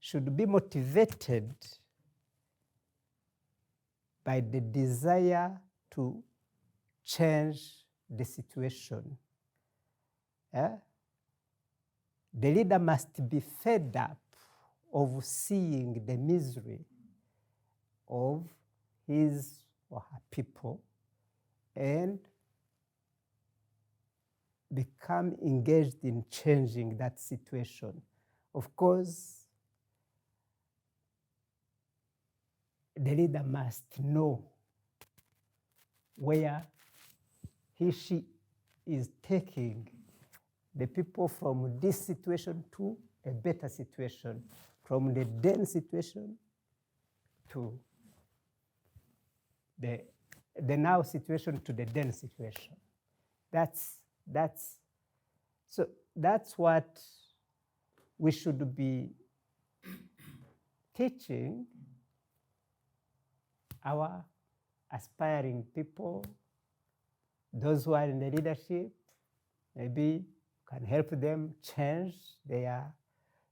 Should be motivated by the desire to change the situation. The leader must be fed up of seeing the misery of his or her people and become engaged in changing that situation. Of course, the leader must know where she is taking the people from this situation to a better situation, from the then situation to the now situation to the then situation. That's what we should be teaching our aspiring people, those who are in the leadership. Maybe can help them change their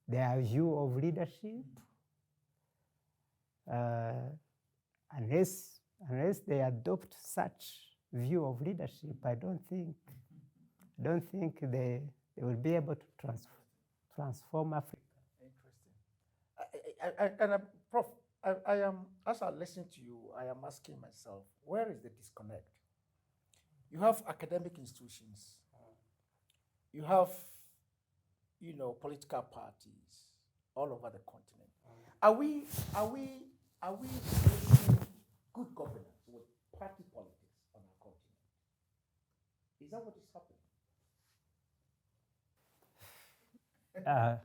view of leadership. Unless they adopt such view of leadership, I don't think they will be able to transform Africa. Interesting. Prof, I am, as I listen to you, I am asking myself, where is the disconnect? You have academic institutions, you have, political parties all over the continent. Are we facing good governance with party politics on our continent? Is that what is happening?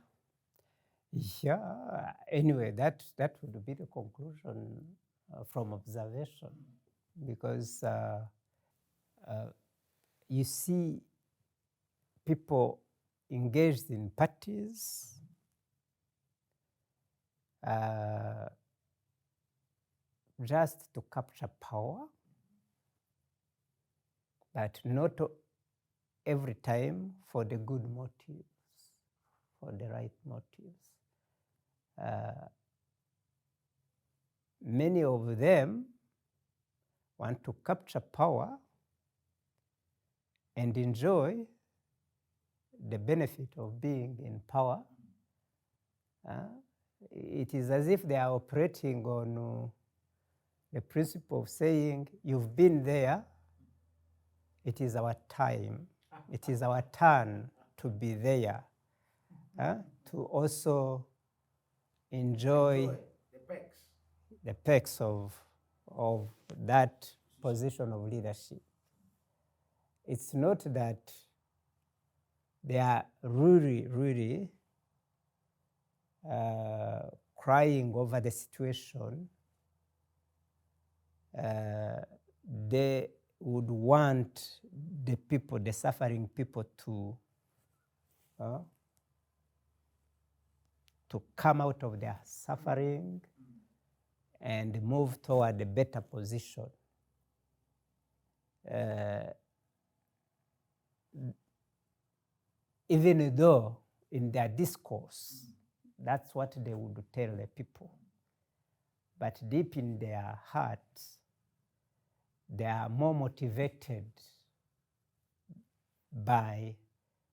Yeah. Anyway, that would be the conclusion from observation, because you see people engaged in parties just to capture power, but not every time for the good motives, for the right motives. Many of them want to capture power and enjoy the benefit of being in power. It is as if they are operating on the principle of saying, you've been there, it is our time, it is our turn to be there, to also enjoy the perks of that position of leadership. It's not that they are really, really crying over the situation. They would want the people, the suffering people, to come out of their suffering and move toward a better position. Even though in their discourse, that's what they would tell the people. But deep in their hearts, they are more motivated by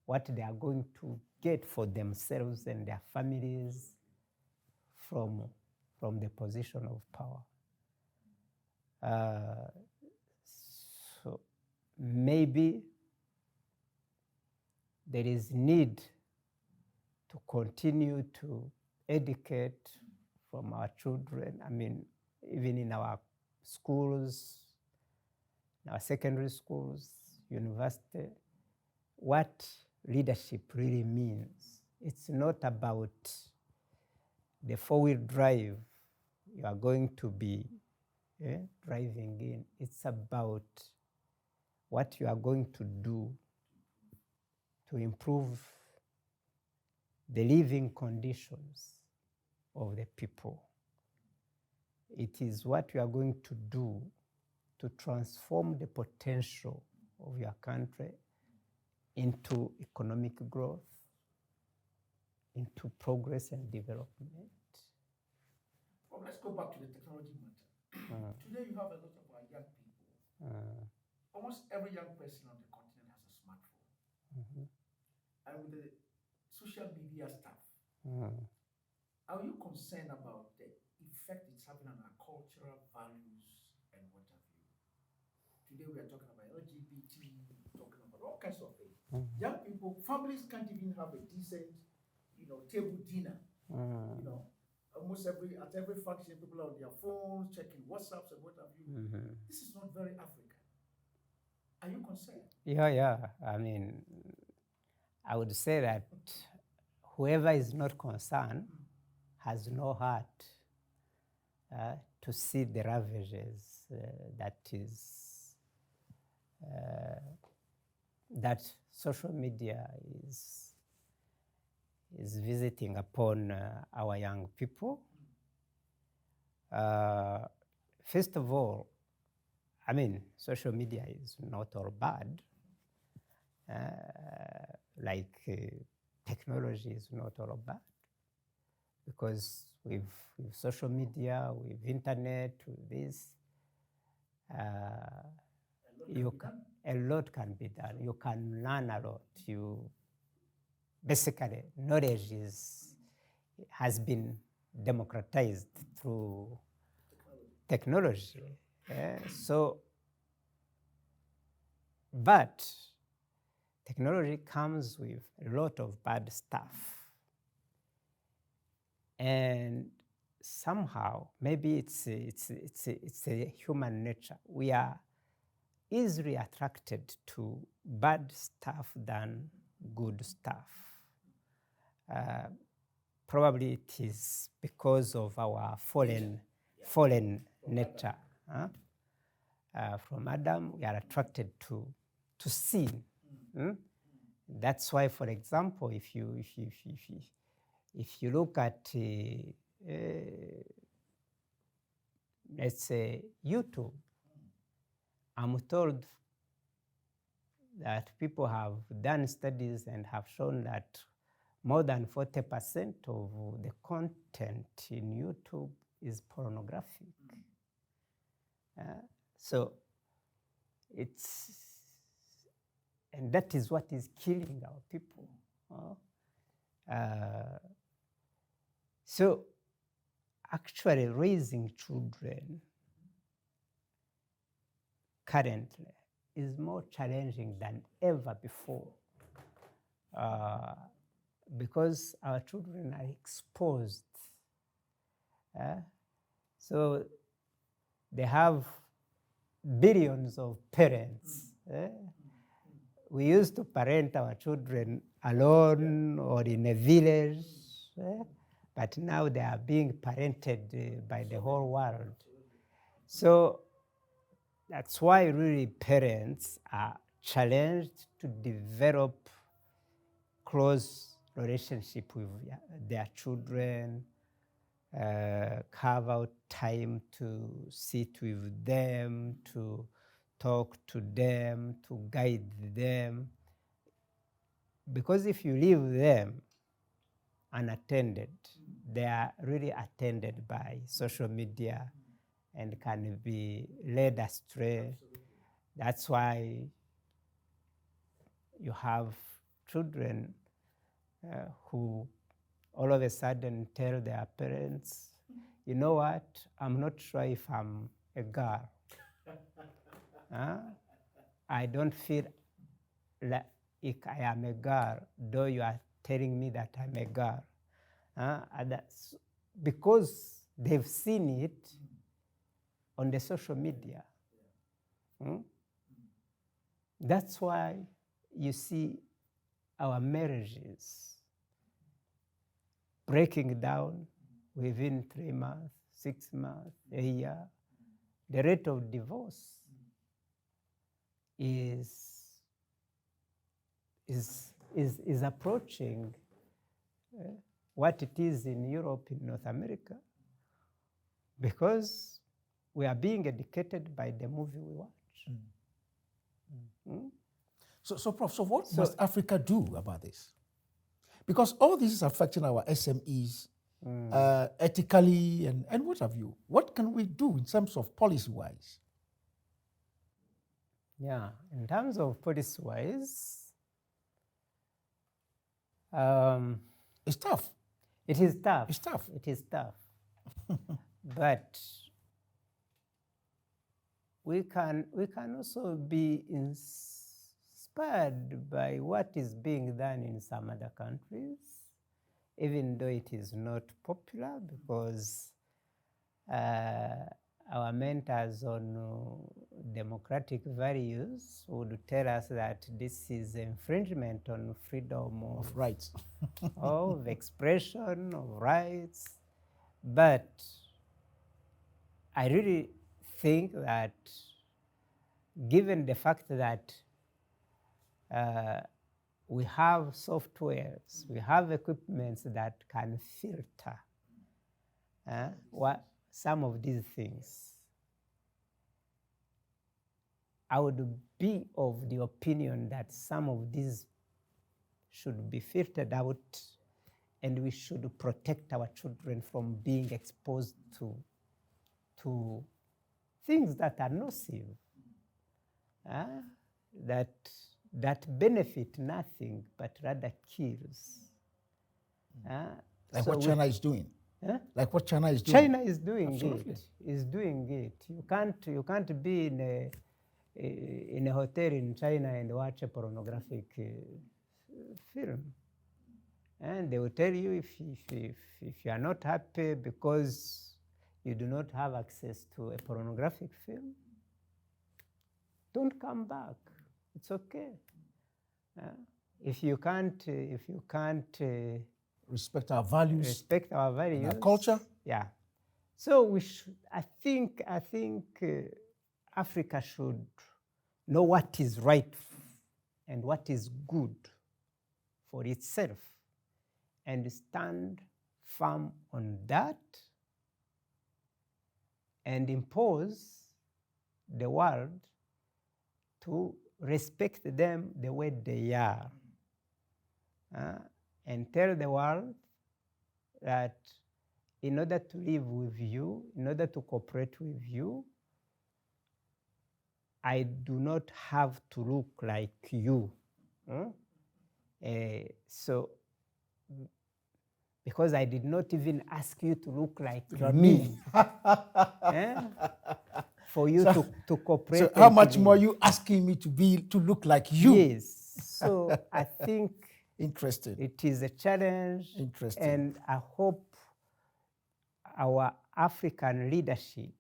what they are going to get for themselves and their families from the position of power. So maybe there is need to continue to educate from our children. I mean, even in our schools, in our secondary schools, university, what leadership really means. It's not about the four-wheel drive you are going to be driving in. It's about what you are going to do to improve the living conditions of the people. It is what you are going to do to transform the potential of your country into economic growth, into progress and development. Well, let's go back to the technology matter. Today you have a lot of our young people. Almost every young person on the continent has a smartphone. And with the social media stuff, are you concerned about the effect it's having on our cultural values and what have you? Today we are talking about LGBT, talking about all kinds of things. Young people, families can't even have a decent, table dinner. Almost at every function, people are on their phones, checking WhatsApps and what have you. This is not very African. Are you concerned? Yeah. I mean, I would say that whoever is not concerned has no heart to see the ravages that social media is visiting upon our young people. First of all, I mean, social media is not all bad. Technology is not all bad, because with social media, with internet, with this, a lot can be done. You can learn a lot. Basically, knowledge has been democratized through technology. But technology comes with a lot of bad stuff. And somehow, maybe it's a human nature. We are easily attracted to bad stuff than good stuff. Probably it is because of our fallen nature. From Adam, we are attracted to sin. That's why, for example, if you look at let's say YouTube, I'm told that people have done studies and have shown that more than 40% of the content in YouTube is pornographic. And that is what is killing our people. So actually raising children currently is more challenging than ever before, because our children are exposed. So they have billions of parents. We used to parent our children alone or in a village, but now they are being parented by the whole world. So that's why really parents are challenged to develop close relationship with their children, carve out time to sit with them, to talk to them, to guide them. Because if you leave them unattended, they are really attended by social media and can be led astray. That's why you have children who all of a sudden tell their parents, you know what, I'm not sure if I'm a girl. I don't feel like I am a girl, though you are telling me that I'm a girl. And that's because they've seen it on the social media. That's why you see our marriages breaking down within 3 months, 6 months, a year. The rate of divorce is approaching what it is in Europe, in North America, because we are being educated by the movie we watch. So, Prof, so what must Africa do about this? Because all this is affecting our SMEs ethically and what have you. What can we do in terms of policy-wise? Yeah, in terms of policy-wise, it's tough. It is tough. It's tough. It is tough. But we can also be inspired by what is being done in some other countries, even though it is not popular, because our mentors on democratic values would tell us that this is infringement on freedom of rights, of expression, of rights. But I really think that given the fact that we have softwares, we have equipments that can filter some of these things, I would be of the opinion that some of these should be filtered out, and we should protect our children from being exposed to things that are nocive, that benefit nothing but rather kills. Like so what China is doing. Like what China is doing. China is doing Absolutely. it. Is doing it. You can't be in a hotel in China and watch a pornographic film, and they will tell you if you are not happy because you do not have access to a pornographic film, don't come back. It's okay. If you can't respect our values, our culture. Yeah. So we should. I think Africa should know what is right and what is good for itself, and stand firm on that, and impose the world to respect them the way they are, and tell the world that in order to live with you, in order to cooperate with you, I do not have to look like you. So, because I did not even ask you to look like me. For you to cooperate. So how much more are you asking me to look like you? Yes. So I think interesting. It is a challenge. Interesting. And I hope our African leadership,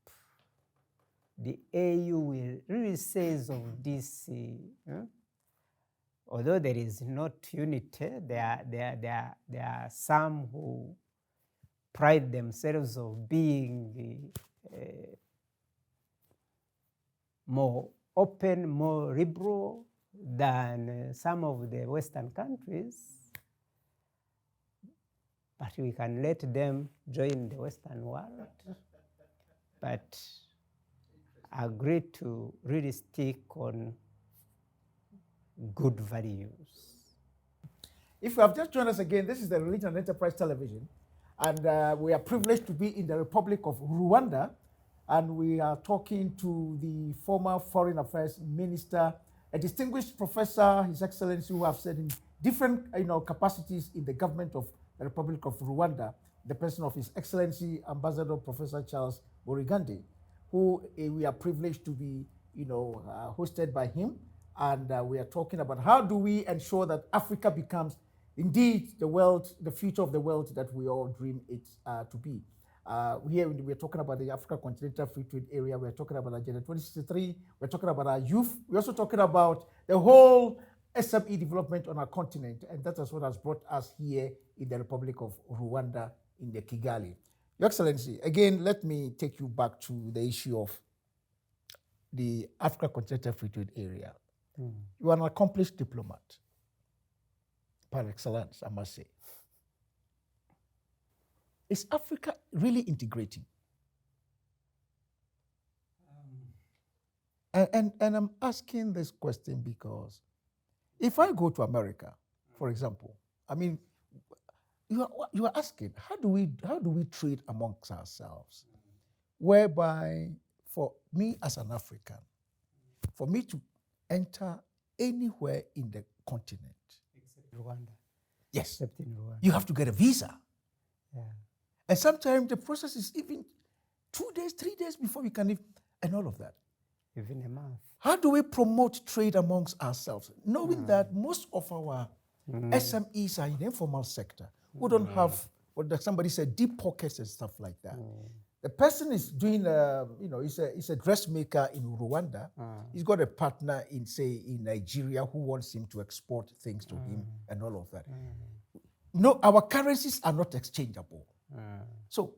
the AU, will really say of this although there is not unity, there are some who pride themselves of being more open, more liberal than some of the Western countries, but we can let them join the Western world, but agree to really stick on good values. If you have just joined us again, this is the Religion and Enterprise Television, and we are privileged to be in the Republic of Rwanda, and we are talking to the former Foreign Affairs Minister, a distinguished professor, His Excellency, who have said in different capacities in the government of the Republic of Rwanda, the person of His Excellency Ambassador Professor Charles Murigande, who we are privileged to be hosted by him, and we are talking about how do we ensure that Africa becomes indeed the future of the world that we all dream it to be. Here we're talking about the Africa Continental Free Trade Area. We're talking about Agenda 2063. We're talking about our youth. We're also talking about the whole SME development on our continent, and that is what has brought us here in the Republic of Rwanda in the Kigali. Your Excellency, again, let me take you back to the issue of the Africa Continental Free Trade Area. You are an accomplished diplomat, par excellence, I must say. Is Africa really integrating? And I'm asking this question because if I go to America, for example, I mean, you are asking, how do we trade amongst ourselves? Whereby, for me as an African, for me to enter anywhere in the continent, Except Rwanda. yes, Except in Rwanda. you have to get a visa. Yeah. And sometimes the process is even 2 days, 3 days before you can leave, and all of that. Even a month. How do we promote trade amongst ourselves, knowing that most of our SMEs are in the informal sector, who don't have what somebody said, deep pockets and stuff like that. The person is doing, he's a dressmaker in Rwanda. He's got a partner in, say, in Nigeria who wants him to export things to him and all of that. No, our currencies are not exchangeable. So,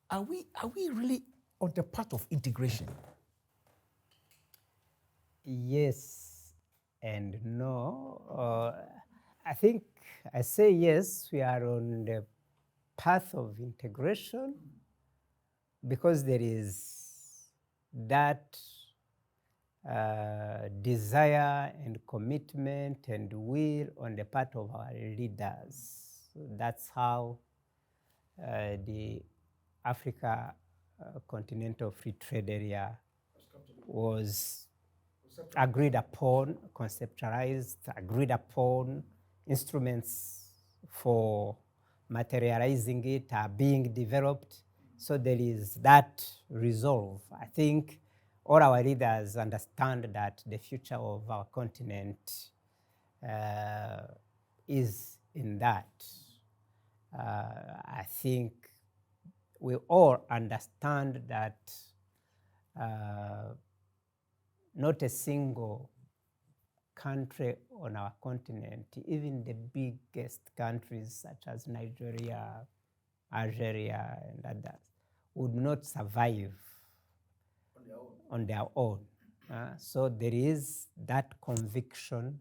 are we really on the path of integration? Yes and no. I think I say yes, we are on the path of integration because there is that desire and commitment and will on the part of our leaders. That's how the Africa Continental Free Trade Area was agreed upon, conceptualized, agreed upon. Instruments for materializing it are being developed. So there is that resolve. I think all our leaders understand that the future of our continent is in that. I think we all understand that not a single country on our continent, even the biggest countries such as Nigeria, Algeria, and others, would not survive on their own. So there is that conviction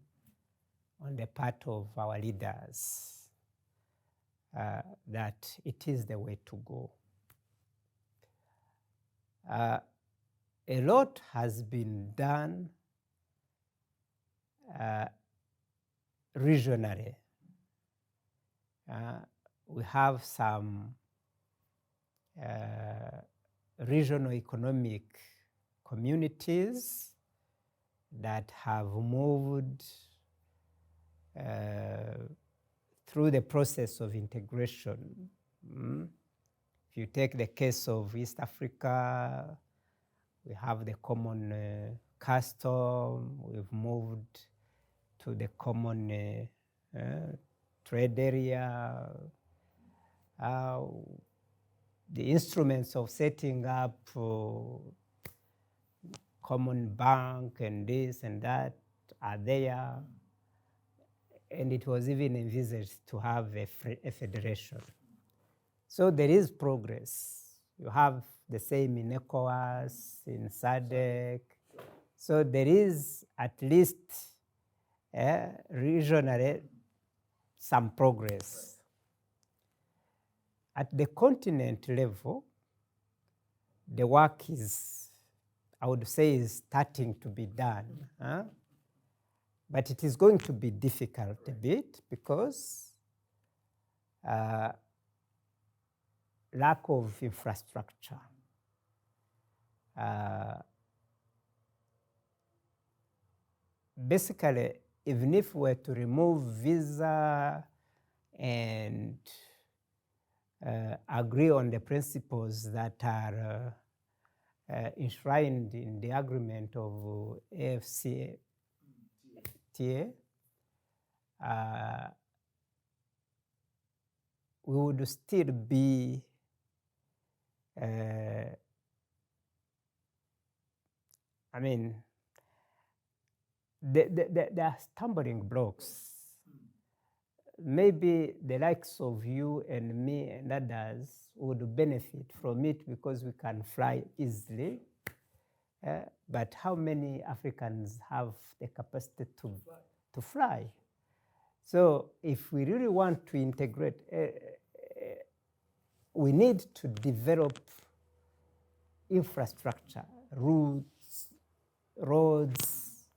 on the part of our leaders that it is the way to go. A lot has been done regionally. We have some regional economic communities that have moved through the process of integration. If you take the case of East Africa, we have the common custom, we've moved to the common trade area. The instruments of setting up common bank and this and that are there. and it was even envisaged to have a federation. So there is progress. You have the same in ECOWAS, in SADC. So there is at least regionally some progress. At the continent level, the work is, I would say, is starting to be done. But it is going to be difficult a bit because lack of infrastructure. Basically, even if we were to remove visa and agree on the principles that are enshrined in the agreement of AFCTA, we would still be I mean, there are stumbling blocks. Maybe the likes of you and me and others would benefit from it because we can fly easily. But how many Africans have the capacity to fly? So if we really want to integrate, we need to develop infrastructure, routes, roads,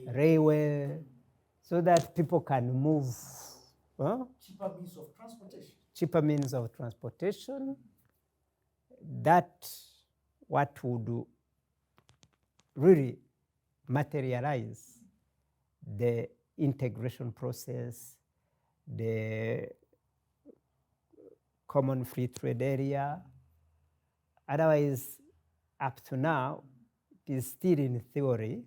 railway, so that people can move. Cheaper means of transportation. Cheaper means of transportation. That what would really materialize the integration process, the common free trade area. Otherwise, up to now, it is still in theory.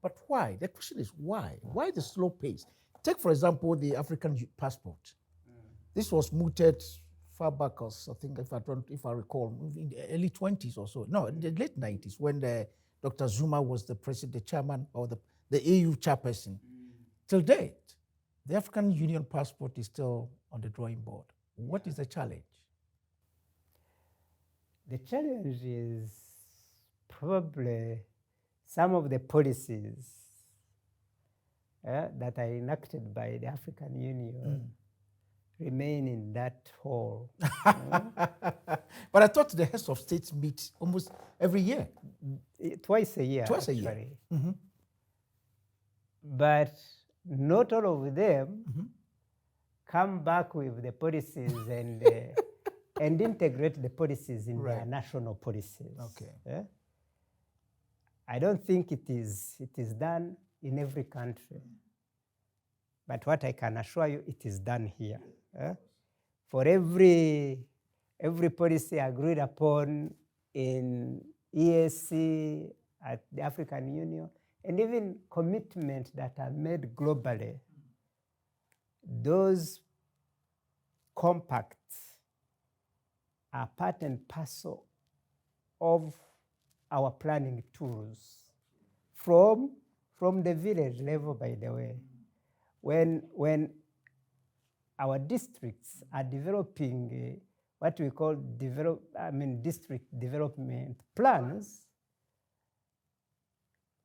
But why? The question is why? Why the slow pace? Take, for example, the African passport. This was mooted far back, as I think, if I recall, in the early 20s or so. No, in the late 90s, when Dr. Zuma was the president, the chairman, or the AU chairperson. Till date, the African Union passport is still on the drawing board. What is the challenge? The challenge is probably some of the policies that are enacted by the African Union remain in that hole. But I thought the heads of states meet almost every year. Twice a year, Twice actually. a year. Mm-hmm. But not all of them come back with the policies and integrate the policies in their national policies. Okay. I don't think it is done in every country. But what I can assure you, it is done here. For every policy agreed upon in EAC, at the African Union, and even commitments that are made globally, those compacts are part and parcel of our planning tools from the village level, by the way. When our districts are developing what we call district development plans,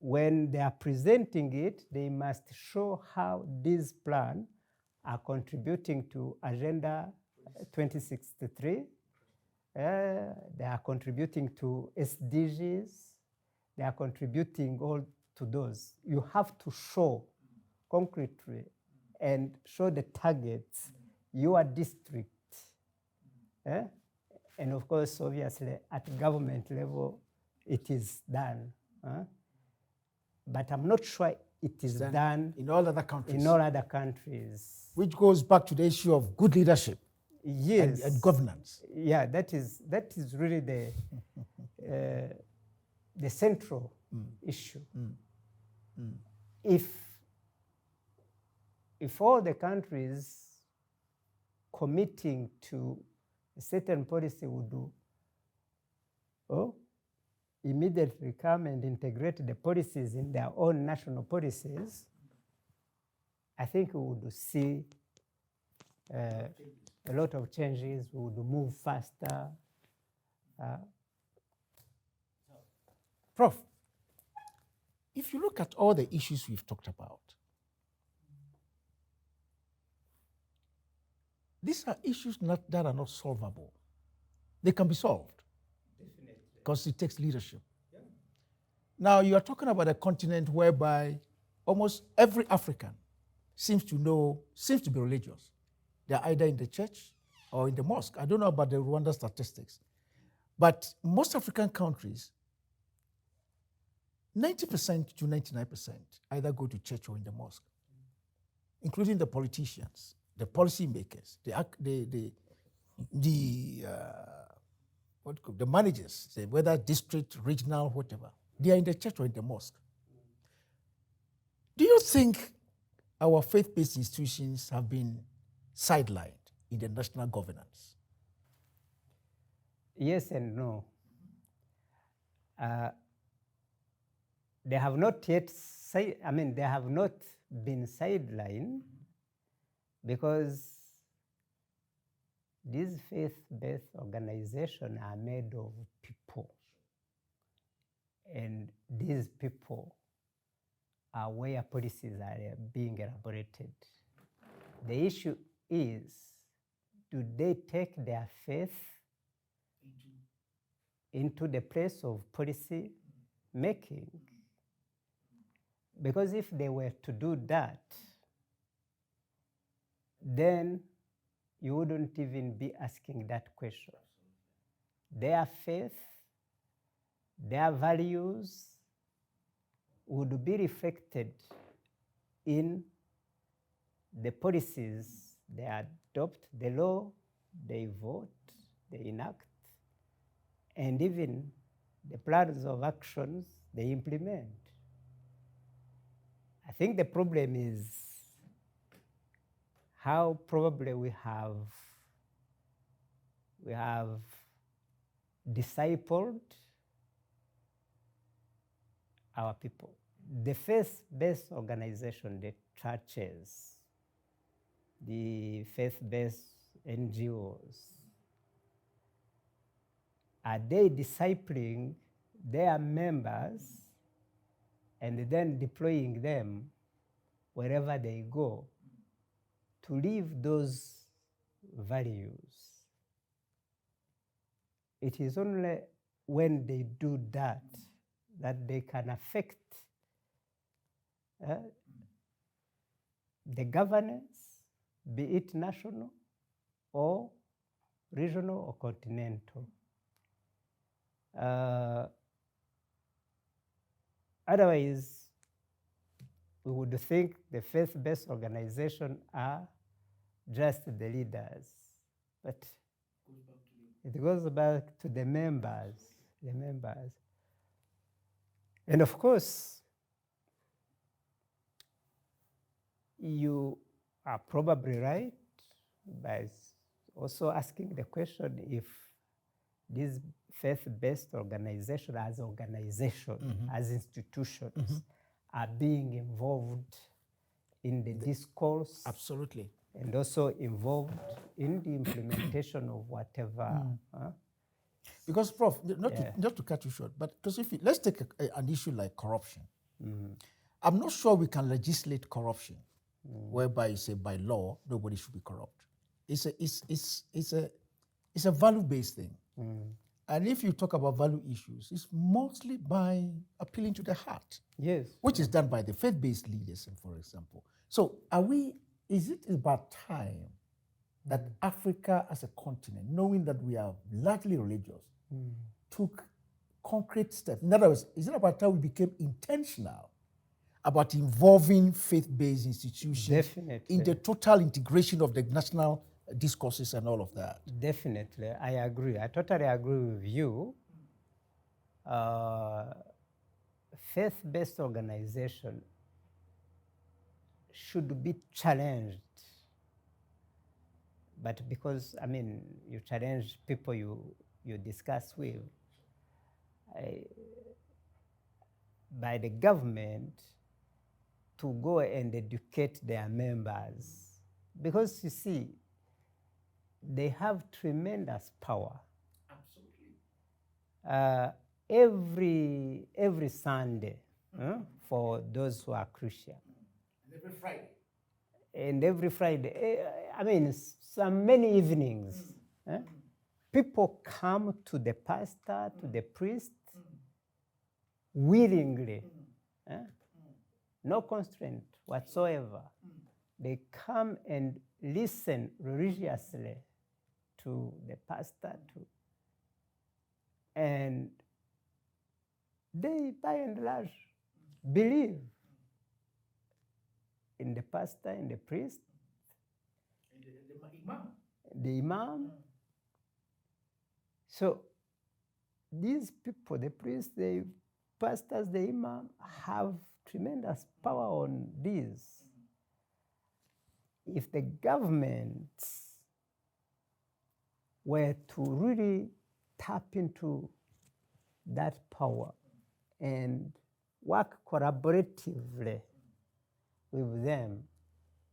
when they are presenting it, they must show how these plans are contributing to Agenda 2063. They are contributing to SDGs. They are contributing all to those. You have to show concretely and show the targets, your district. And of course, obviously, at government level, it is done. But I'm not sure it is done in all other countries. In all other countries. Which goes back to the issue of good leadership. Yes. And governance. Yeah, that is really the central issue. If all the countries committing to a certain policy would do, immediately come and integrate the policies in their own national policies, I think we would see a lot of changes. We would move faster. Prof, if you look at all the issues we've talked about, these are issues that are not solvable. They can be solved. Definitely. Because it takes leadership. Yeah. Now, you are talking about a continent whereby almost every African seems to be religious. They're either in the church or in the mosque. I don't know about the Rwanda statistics. But most African countries, 90% to 99% either go to church or in the mosque, including the politicians, the policymakers, the managers, whether district, regional, whatever. They are in the church or in the mosque. Do you think our faith-based institutions have been sidelined in the national governance? Yes and no. They have not yet they have not been sidelined because these faith-based organizations are made of people. And these people are where policies are being elaborated. The issue is, do they take their faith into the place of policy making? Because if they were to do that, then you wouldn't even be asking that question. Their faith, their values would be reflected in the policies they adopt, the law they vote, they enact, and even the plans of actions they implement. I think the problem is how probably we have discipled our people. The faith-based organization, the churches, the faith-based NGOs, are they discipling their members and then deploying them wherever they go to live those values? It is only when they do that that they can affect the governance, be it national or regional or continental. Otherwise, we would think the faith-based organizations are just the leaders, but it goes back to the members, And of course, you are probably right by also asking the question if these faith-based organizations, as institutions, are being involved in the discourse. Absolutely. And also involved in the implementation of whatever. Because, Prof, not to cut you short, but because let's take an issue like corruption. I'm not sure we can legislate corruption, whereby you say by law nobody should be corrupt. It's a value-based thing. And if you talk about value issues, it's mostly by appealing to the heart. Yes. Which is done by the faith-based leaders, for example. So is it about time that Africa as a continent, knowing that we are largely religious, took concrete steps? In other words, is it about time we became intentional about involving faith-based institutions in the total integration of the national discourses and all of that? Definitely, I agree. I totally agree with you. Faith-based organization should be challenged, but because you challenge people you discuss with by the government, to go and educate their members, because you see, they have tremendous power. Absolutely. Every Sunday, for those who are crucial. And every Friday. And every Friday, I mean, some many evenings, people come to the pastor, to the priest, willingly, no constraint whatsoever. They come and listen religiously to the pastor, and they, by and large, believe in the pastor, in the priest, the imam. So these people, the priests, the pastors, the imam, have tremendous power on this. If the governments were to really tap into that power and work collaboratively with them,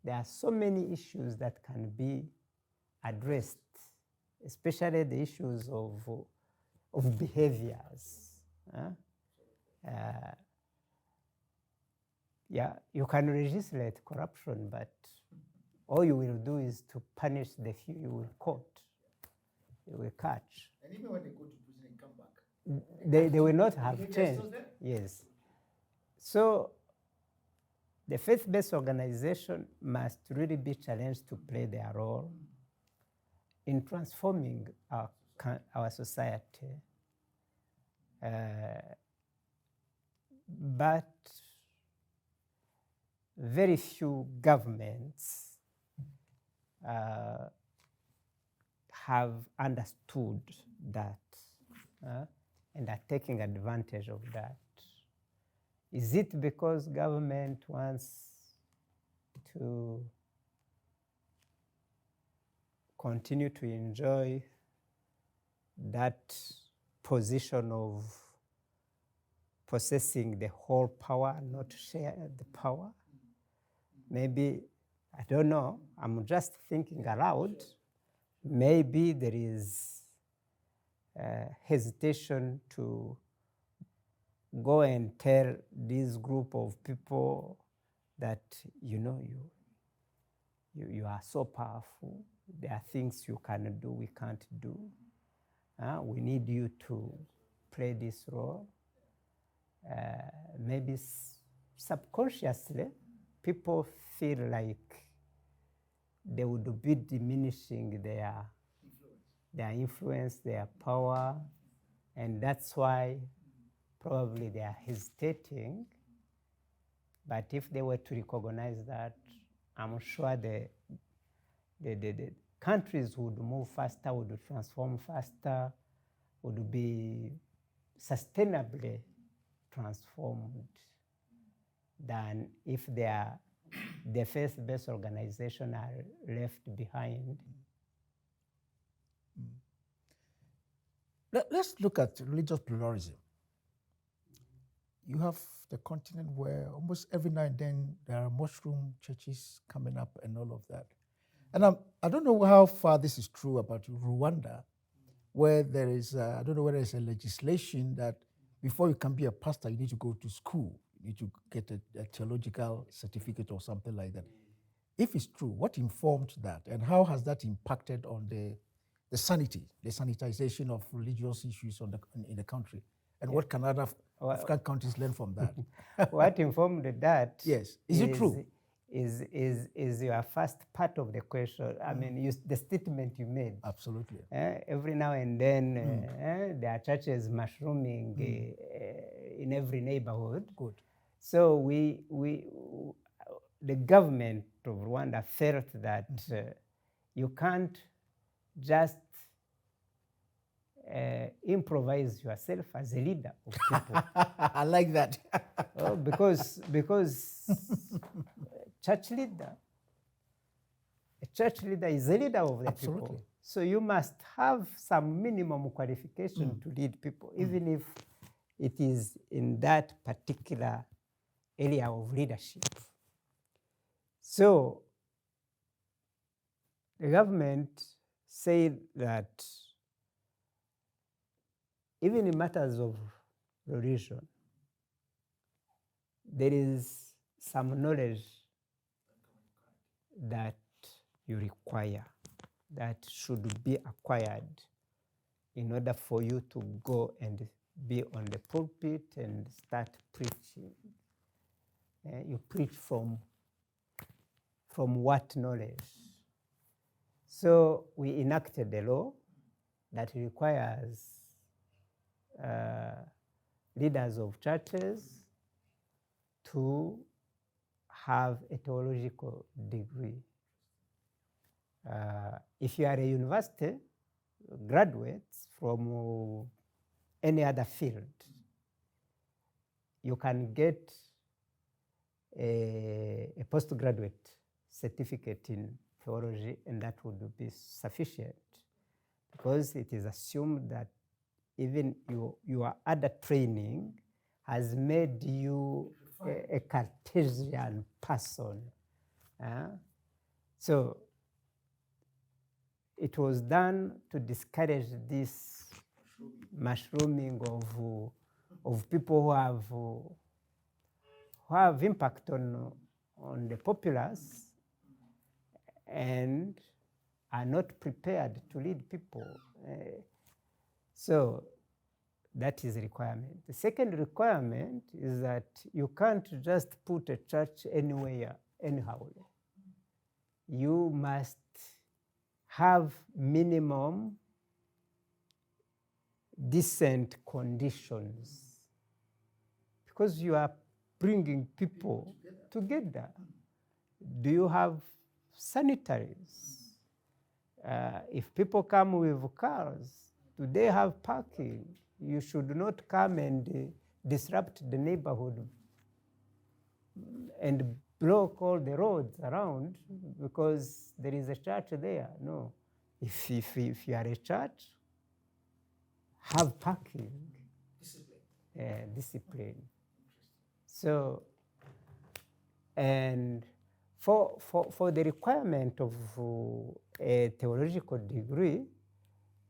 there are so many issues that can be addressed, especially the issues of behaviors. Yeah, you can legislate corruption, but all you will do is to punish the few you will caught, you will catch. And even when they go to prison and come back, they will not have changed. Yes. So the faith-based organization must really be challenged to play their role in transforming our society. But very few governments have understood that and are taking advantage of that. Is it because government wants to continue to enjoy that position of possessing the whole power, not share the power? Maybe, I don't know, I'm just thinking aloud. Maybe there is hesitation to go and tell this group of people that, you know, you are so powerful. There are things you can do, we can't do. We need you to play this role. Maybe subconsciously, people feel like they would be diminishing their influence, their power, and that's why probably they are hesitating. But if they were to recognize that, I'm sure the countries would move faster, would transform faster, would be sustainably transformed than if the faith-based organization are left behind. Let's look at religious pluralism. You have the continent where almost every now and then there are mushroom churches coming up and all of that. And I don't know how far this is true about Rwanda, where there is, I don't know whether it's a legislation that before you can be a pastor, you need to go to school. You need to get a theological certificate or something like that. If it's true, what informed that? And how has that impacted on the sanitization of religious issues in the country? And what can other African countries learn from that? What informed that? Yes. Is it true? Is your first part of the question. I mean, the statement you made. Absolutely. Every now and then, there are churches mushrooming in every neighborhood. Good. So the government of Rwanda felt that you can't just improvise yourself as a leader of people. I like that. Because a church leader is a leader of the people. So you must have some minimum qualification to lead people, even if it is in that particular area of leadership. So the government said that even in matters of religion, there is some knowledge that you require, that should be acquired in order for you to go and be on the pulpit and start preaching. You preach from what knowledge? So we enacted a law that requires leaders of churches to have a theological degree. If you are a university graduate from any other field, you can get a postgraduate certificate in theology, and that would be sufficient, because it is assumed that even your other training has made you a Cartesian person. So it was done to discourage this mushrooming of people who have impact on the populace and are not prepared to lead people. So that is a requirement. The second requirement is that you can't just put a church anywhere, anyhow. You must have minimum decent conditions, because you are bringing people together. Do you have sanitaries? If people come with cars, do they have parking? You should not come and disrupt the neighborhood and block all the roads around because there is a church there. No. If you are a church, have parking. Discipline. So, and for the requirement of a theological degree,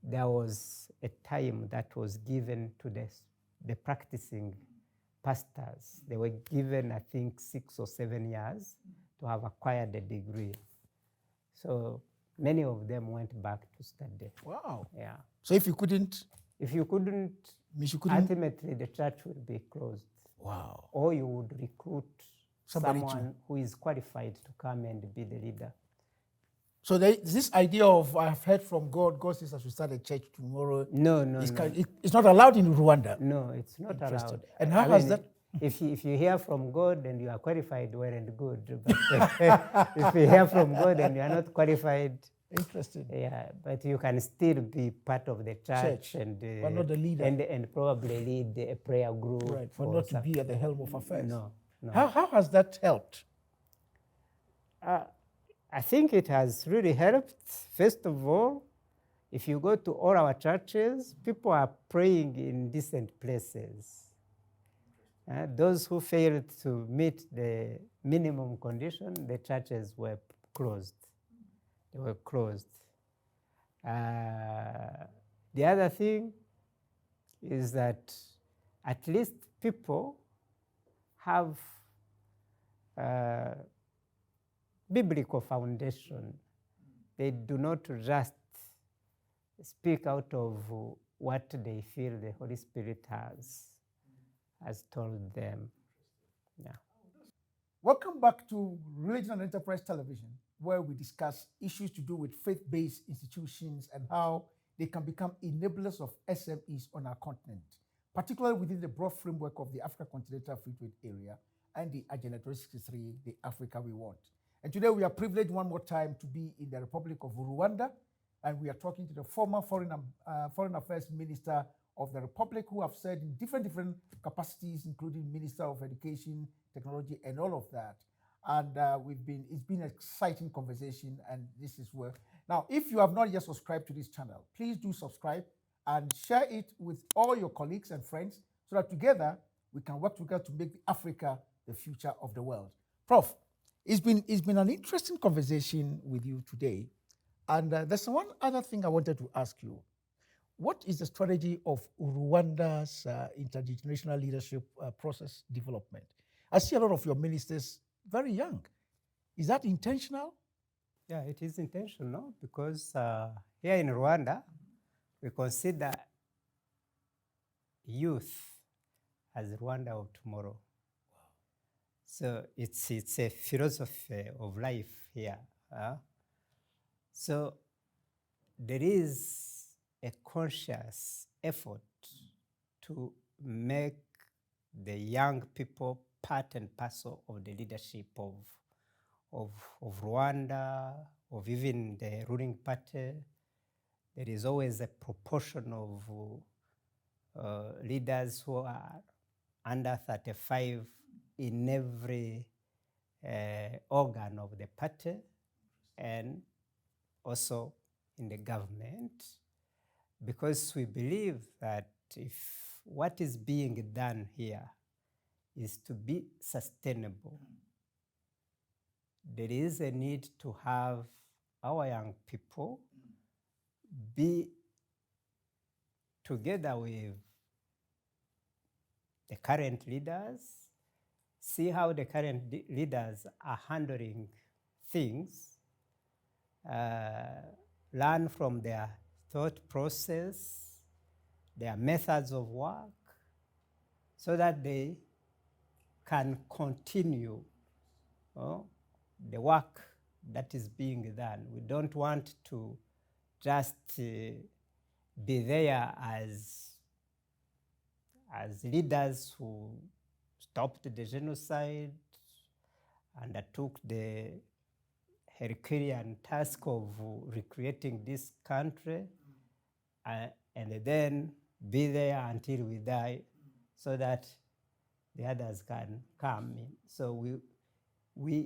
there was a time that was given to the practicing pastors. They were given, I think, 6 or 7 years to have acquired a degree. So many of them went back to study. Wow. Yeah. So if you couldn't, ultimately the church would be closed. Wow. Or you would recruit Somebody someone who is qualified to come and be the leader. So this idea of I've heard from God, God says I should start a church tomorrow. No. It's not allowed in Rwanda. No, it's not allowed. And how has that? If you hear from God and you are qualified, well and good. But if you hear from God and you are not qualified, interesting. Yeah, but you can still be part of the church and but not the leader, and probably lead a prayer group. Right, but not to be at the helm of affairs. No. How has that helped? I think it has really helped. First of all, if you go to all our churches, people are praying in decent places. Those who failed to meet the minimum condition, the churches were closed. They were closed. The other thing is that at least people have biblical foundation. They do not just speak out of what they feel the Holy Spirit has told them. Yeah. Welcome back to Religion and Enterprise Television, where we discuss issues to do with faith-based institutions and how they can become enablers of SMEs on our continent, particularly within the broad framework of the Africa Continental Free Trade Area and the Agenda 2063, the Africa we want. And today we are privileged one more time to be in the Republic of Rwanda, and we are talking to the former Foreign Affairs Minister of the Republic, who have said in different capacities, including Minister of Education, Technology, and all of that. And it's been an exciting conversation, and this is where. Now, if you have not yet subscribed to this channel, please do subscribe and share it with all your colleagues and friends so that together we can work together to make Africa the future of the world. Prof, It's been an interesting conversation with you today. And there's one other thing I wanted to ask you. What is the strategy of Rwanda's intergenerational leadership process development? I see a lot of your ministers very young. Is that intentional? Yeah, it is intentional because here in Rwanda, we consider youth as Rwanda of tomorrow. So it's a philosophy of life here. So there is a conscious effort to make the young people part and parcel of the leadership of Rwanda, of even the ruling party. There is always a proportion of leaders who are under 35 in every organ of the party and also in the government, because we believe that if what is being done here is to be sustainable, there is a need to have our young people be together with the current leaders, see how the current leaders are handling things, learn from their thought process, their methods of work, so that they can continue the work that is being done. We don't want to just be there as leaders who stopped the genocide, undertook the Herculean task of recreating this country, and then be there until we die, so that the others can come in. So we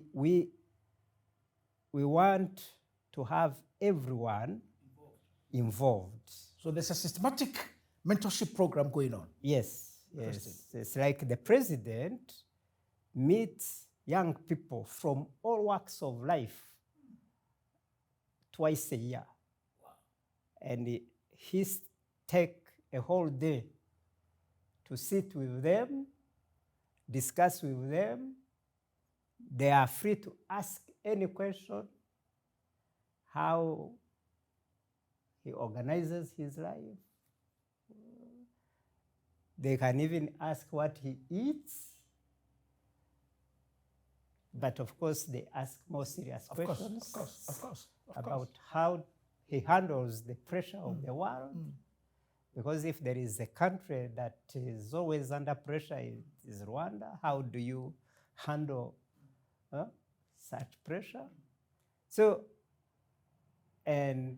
want to have everyone involved. So there's a systematic mentorship program going on. Yes, yes. It's like the president meets young people from all walks of life twice a year. Wow. And he's take a whole day to sit with them, discuss with them. They are free to ask any question, how he organizes his life. They can even ask what he eats. But of course, they ask more serious questions about how he handles the pressure of the world. Because if there is a country that is always under pressure, it is Rwanda. How do you handle such pressure? So, and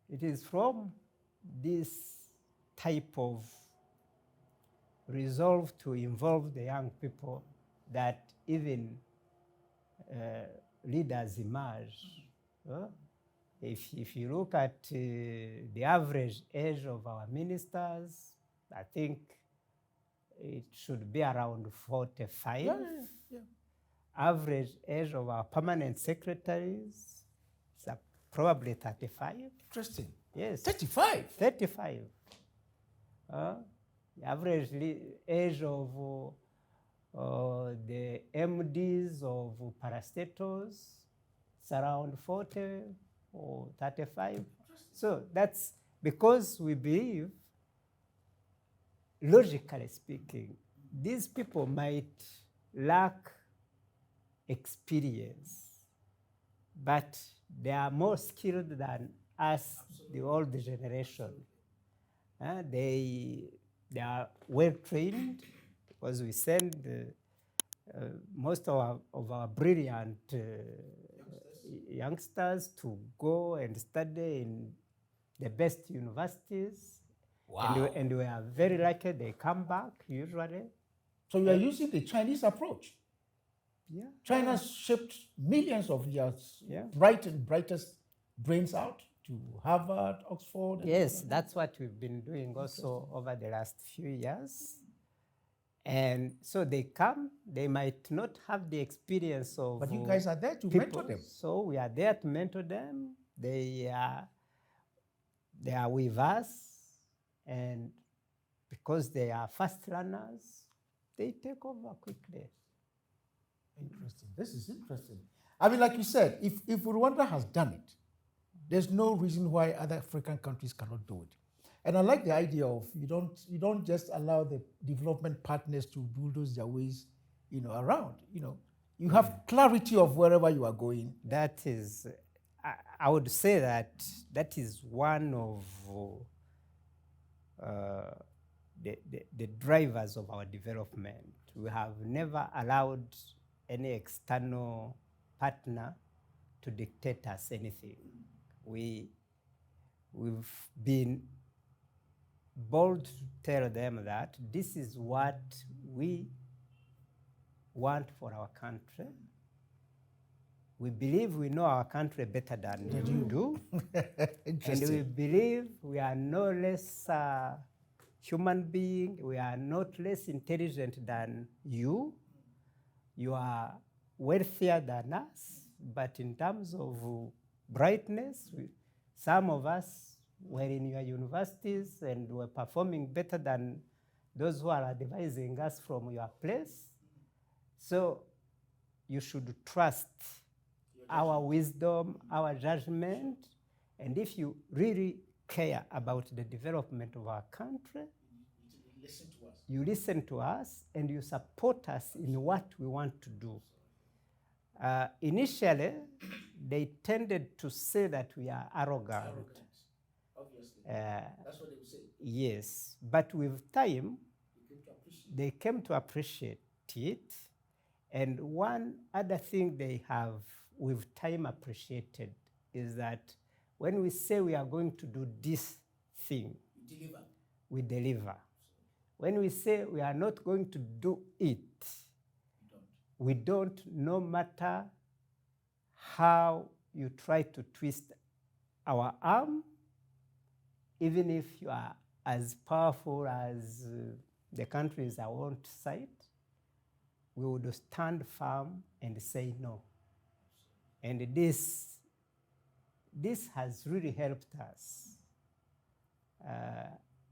it is from this type of resolve to involve the young people that even leaders emerge. If you look at the average age of our ministers, I think it should be around 45. Yeah. Average age of our permanent secretaries is probably 35. Interesting. Yes. 35? 35. The average age of the MDs of parastatals is around 40 or 35. So that's because we believe, logically speaking, these people might lack experience, but they are more skilled than us, the old generation. They are well trained, because we send most of our brilliant youngsters to go and study in the best universities. Wow. And we are very lucky they come back usually. So you are using the Chinese approach. Yeah. China shipped millions of their brightest brains out to Harvard, Oxford. Yes, that's what we've been doing also over the last few years. And so they come, they might not have the experience of But you guys are there to people, mentor them. so we are there to mentor them. They are with us, and because they are fast learners, they take over quickly. Interesting. This is interesting. I mean, like you said, if Rwanda has done it, there's no reason why other African countries cannot do it. And I like the idea of you don't just allow the development partners to bulldoze their ways, around. You have clarity of wherever you are going. That is, I would say that is one of the drivers of our development. We have never allowed any external partner to dictate us anything. We've been bold to tell them that this is what we want for our country. We believe we know our country better than you do. And we believe we are no less human being, we are not less intelligent than you. You are wealthier than us, but in terms of brightness, some of us were in your universities and were performing better than those who are advising us from your place. So you should trust our wisdom, our judgment, and if you really care about the development of our country, you listen to us and you support us in what we want to do. Initially, they tended to say that we are arrogant. Obviously. That's what they would say. Yes, but with time, they came to appreciate it. And one other thing they have with time appreciated is that when we say we are going to do this thing, we deliver. When we say we are not going to do it, we don't, no matter how you try to twist our arm, even if you are as powerful as the countries I won't cite, we would stand firm and say no. And this has really helped us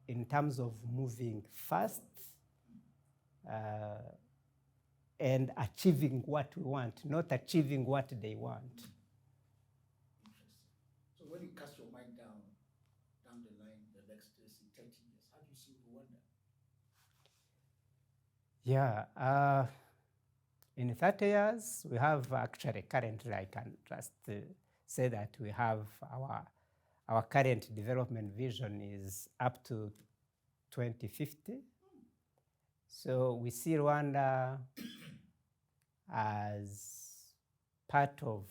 in terms of moving fast and achieving what we want, not achieving what they want. Interesting. So when you cast your mind down the line, the next 30 years, how do you see Rwanda? Yeah, in 30 years, we have actually currently, I can just say that we have our current development vision is up to 2050. So we see Rwanda as part of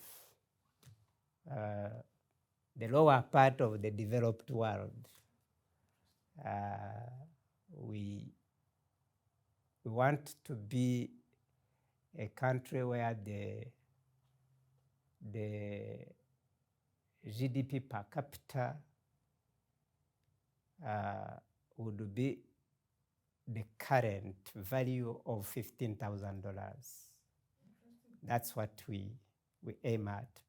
the lower part of the developed world. We want to be a country where the GDP per capita would be the current value of $15,000. That's what we aim at.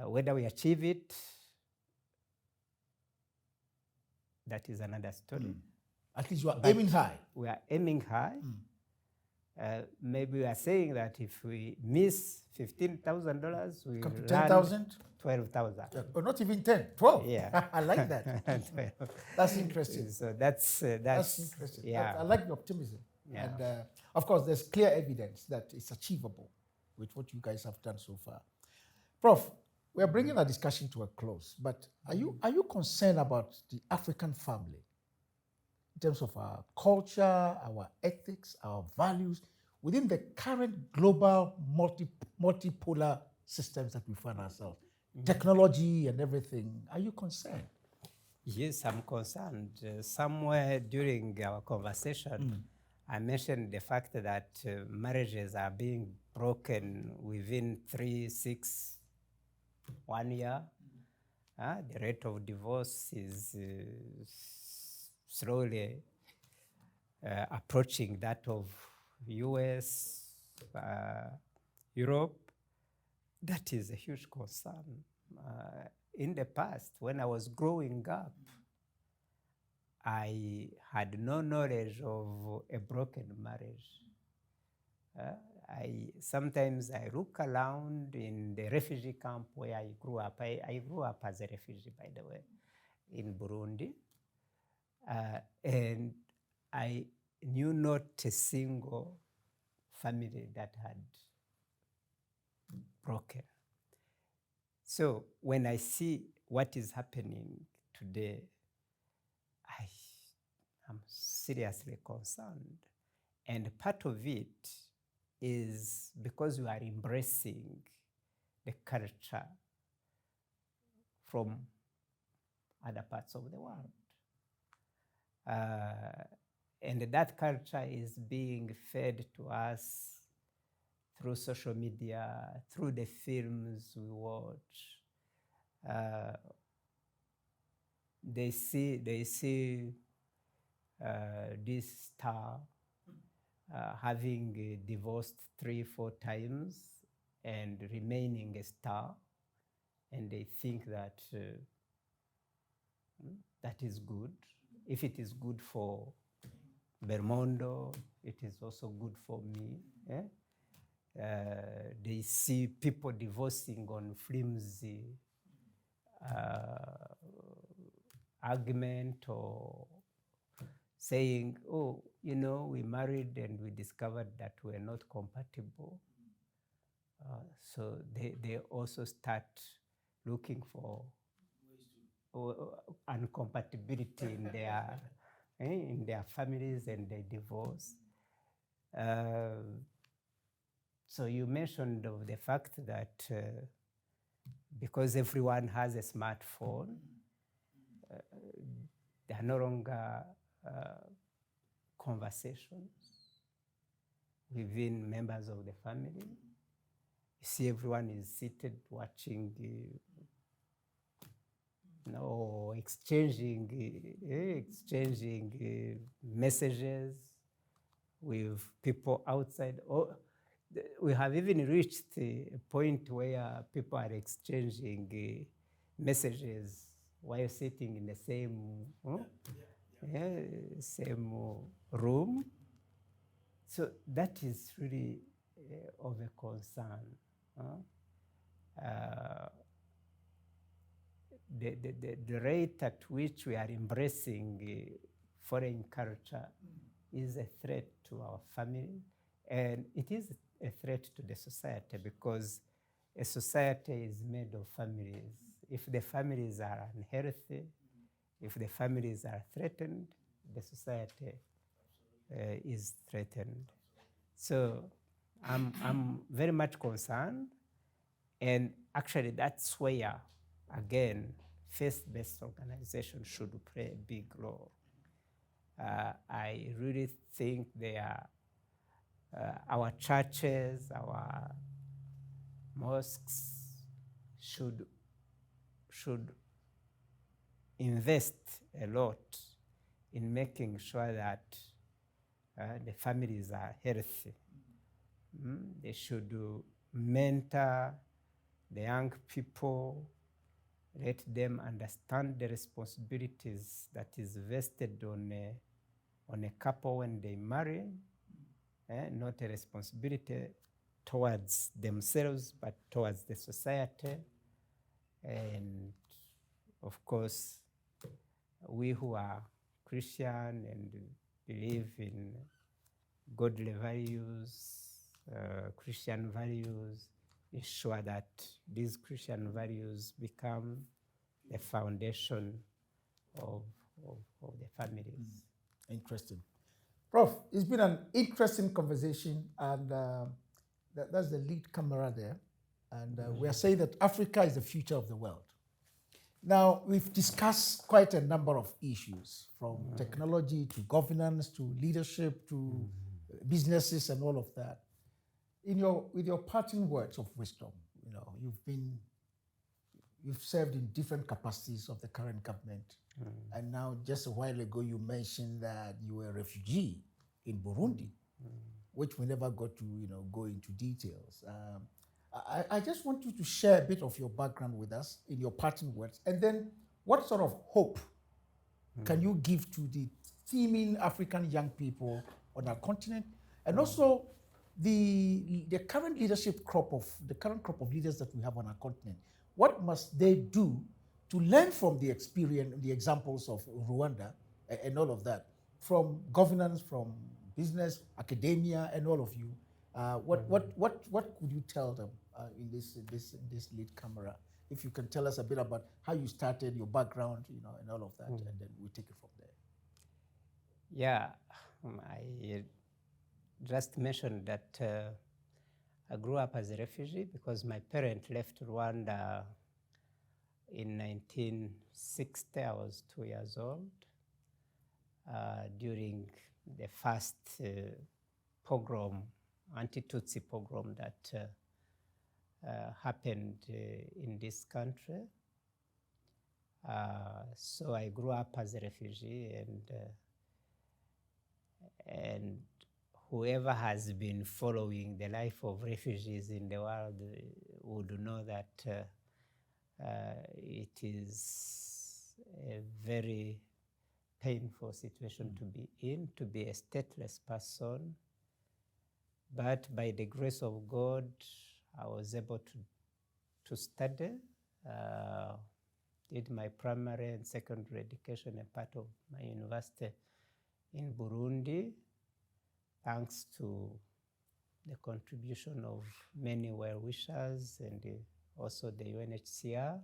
Whether we achieve it, that is another story. At least you are aiming high. We are aiming high. Maybe we are saying that if we miss $15,000, we Come to land 10,000? 12,000. Or not even 10, 12. Yeah. I like that. That's interesting. So that's interesting. Yeah. I like the optimism. Yeah. And of course, there's clear evidence that it's achievable with what you guys have done so far. Prof, we're bringing our discussion to a close, but are you concerned about the African family in terms of our culture, our ethics, our values within the current global multipolar systems that we find ourselves? Technology and everything. Are you concerned? Yes, I'm concerned. Somewhere during our conversation, I mentioned the fact that marriages are being broken within 3, 6, 1 year. The rate of divorce is slowly approaching that of US, Europe, that is a huge concern. In the past, when I was growing up, I had no knowledge of a broken marriage. Sometimes I look around in the refugee camp where I grew up. I grew up as a refugee, by the way, in Burundi. And I knew not a single family that had broken. So when I see what is happening today, I am seriously concerned. And part of it is because we are embracing the culture from other parts of the world. And that culture is being fed to us through social media, through the films we watch. They see this star having divorced 3-4 times and remaining a star, and they think that that is good. If it is good for Bermondo, it is also good for me. They see people divorcing on flimsy argument, or saying, oh, you know, we married and we discovered that we're not compatible. So they also start looking for incompatibility in their families, and they divorce. So you mentioned of the fact that because everyone has a smartphone, there are no longer conversations within members of the family. You see everyone is seated watching, exchanging messages with people outside. We have even reached a point where people are exchanging messages while sitting in the same same room. So that is really of a concern. The rate at which we are embracing foreign culture is a threat to our family, and it is a threat to the society, because a society is made of families. If the families are unhealthy, if the families are threatened, the society is threatened. So I'm very much concerned, and actually that's where, again, faith-based organizations should play a big role. I really think our churches, our mosques should invest a lot in making sure that the families are healthy. They should mentor the young people, let them understand the responsibilities that is vested on a couple when they marry, not a responsibility towards themselves, but towards the society. And of course, we who are Christian and believe in godly values, Christian values, ensure that these Christian values become the foundation of the families. Interesting. Prof, it's been an interesting conversation, and that's the lead camera there. And we are saying that Africa is the future of the world. Now, we've discussed quite a number of issues, from technology to governance to leadership to businesses and all of that. With your parting words of wisdom, you've served in different capacities of the current government, and now just a while ago you mentioned that you were a refugee in Burundi, which we never got to go into details. I just want you to share a bit of your background with us in your parting words, and then what sort of hope can you give to the teeming African young people on our continent, and also the current crop of leaders that we have on our continent? What must they do to learn from the experience, the examples of Rwanda and all of that, from governance, from business, academia, and all of you? What could you tell them in this lead camera? If you can tell us a bit about how you started, your background, and all of that, and then we take it from there. Yeah, I just mentioned that I grew up as a refugee because my parents left Rwanda in 1960. I was 2 years old during the first pogrom, anti-Tutsi pogrom that happened in this country. So I grew up as a refugee, and whoever has been following the life of refugees in the world would know that it is a very painful situation to be in, to be a stateless person. But by the grace of God, I was able to study, did my primary and secondary education and part of my university in Burundi, thanks to the contribution of many well-wishers and also the UNHCR.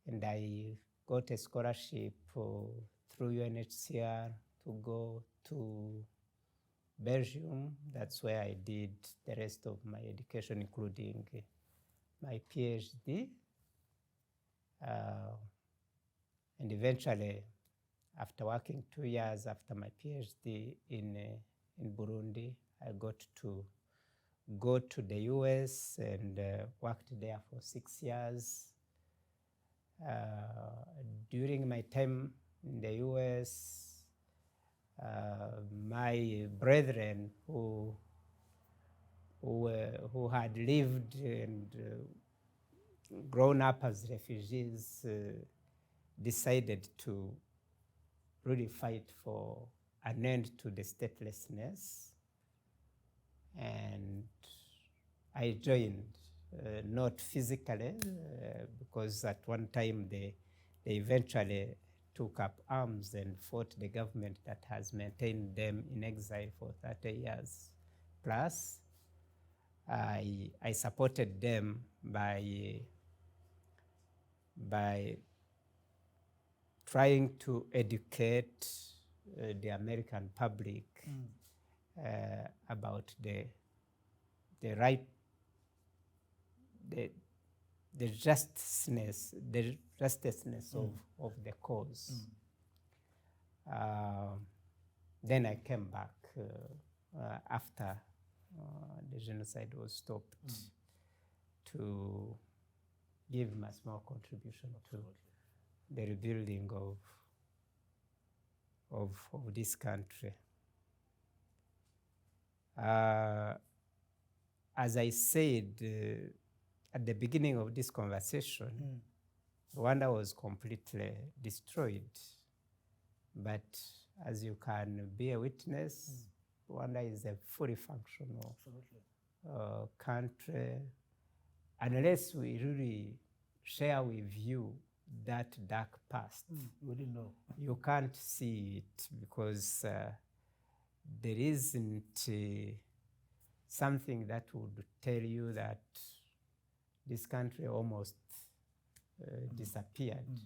And I got a scholarship through UNHCR to go to Belgium. That's where I did the rest of my education, including my PhD. And eventually, after working 2 years after my PhD in Burundi, I got to go to the US and worked there for 6 years. During my time in the US, my brethren who had lived and grown up as refugees decided to really fight for an end to the statelessness, and I joined, not physically, because at one time they eventually took up arms and fought the government that has maintained them in exile for 30 years plus. I supported them by trying to educate the American public about the justiceness of the cause. Then I came back after the genocide was stopped to give my small contribution to the rebuilding of this country. As I said at the beginning of this conversation, Rwanda was completely destroyed. But as you can be a witness, Rwanda is a fully functional country. Unless we really share with you that dark past, you can't see it, because there isn't something that would tell you that this country almost disappeared.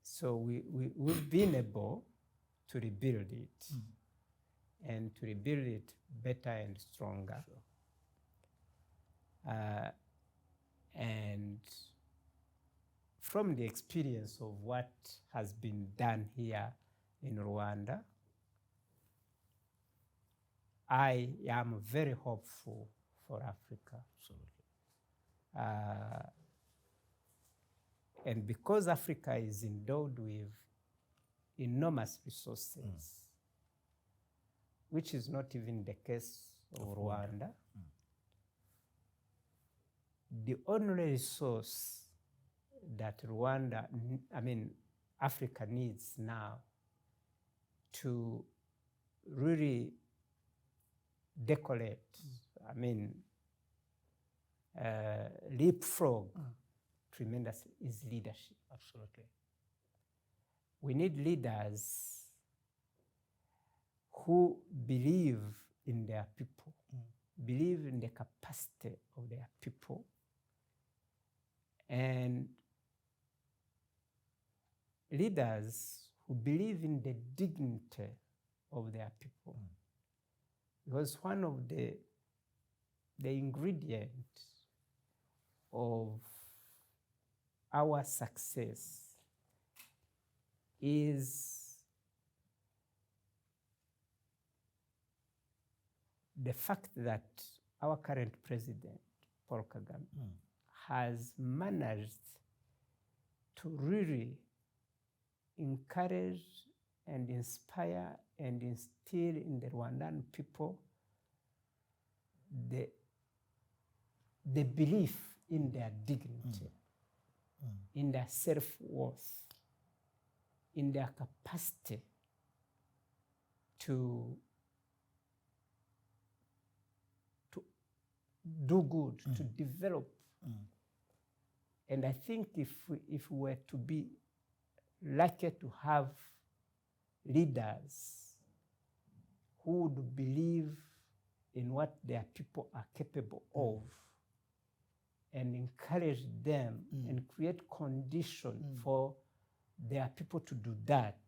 So we've been able to rebuild it, and to rebuild it better and stronger. And from the experience of what has been done here in Rwanda, I am very hopeful for Africa. And because Africa is endowed with enormous resources, which is not even the case of Rwanda. The only resource that Africa needs now to really decorate, leapfrog tremendously is leadership. Absolutely. We need leaders who believe in their people, believe in the capacity of their people, and leaders who believe in the dignity of their people. Because one of the ingredients of our success is the fact that our current president, Paul Kagame, has managed to really encourage and inspire and instill in the Rwandan people the belief in their dignity, in their self-worth, in their capacity to do good, to develop. And I think if we were to be lucky to have leaders who would believe in what their people are capable of and encourage them and create conditions for their people to do that,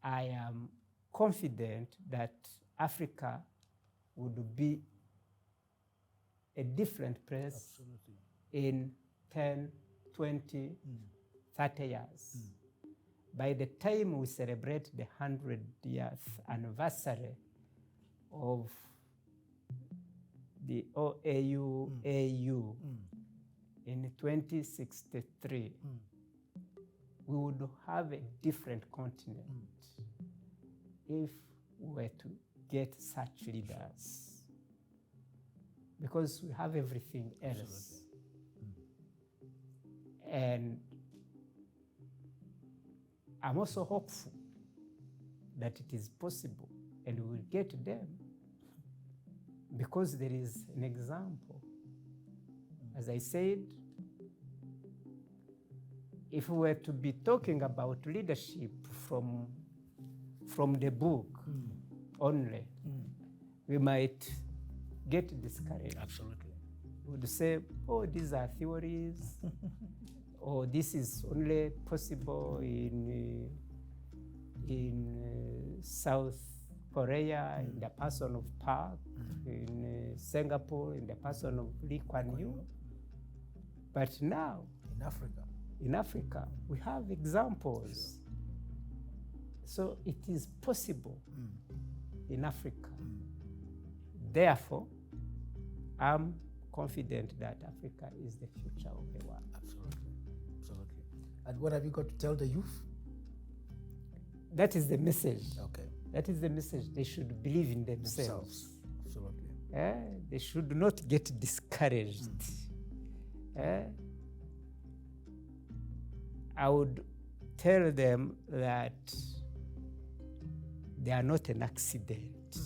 I am confident that Africa would be a different place in 10, 20, 30 years. By the time we celebrate the 100th anniversary of the OAU AU in 2063, we would have a different continent if we were to get such leaders. Because we have everything else. And I'm also hopeful that it is possible and we will get them, because there is an example. As I said, if we were to be talking about leadership from the book only, we might get discouraged. Absolutely. We would say, oh, these are theories, or this is only possible in South Korea, in the person of Park, in Singapore, in the person of Lee Kuan Yew. But now, in Africa, we have examples. So it is possible in Africa. Therefore, I'm confident that Africa is the future of the world. Absolutely. Absolutely. And what have you got to tell the youth? That is the message. Okay. That is the message. They should believe in themselves. Absolutely. They should not get discouraged. I would tell them that they are not an accident.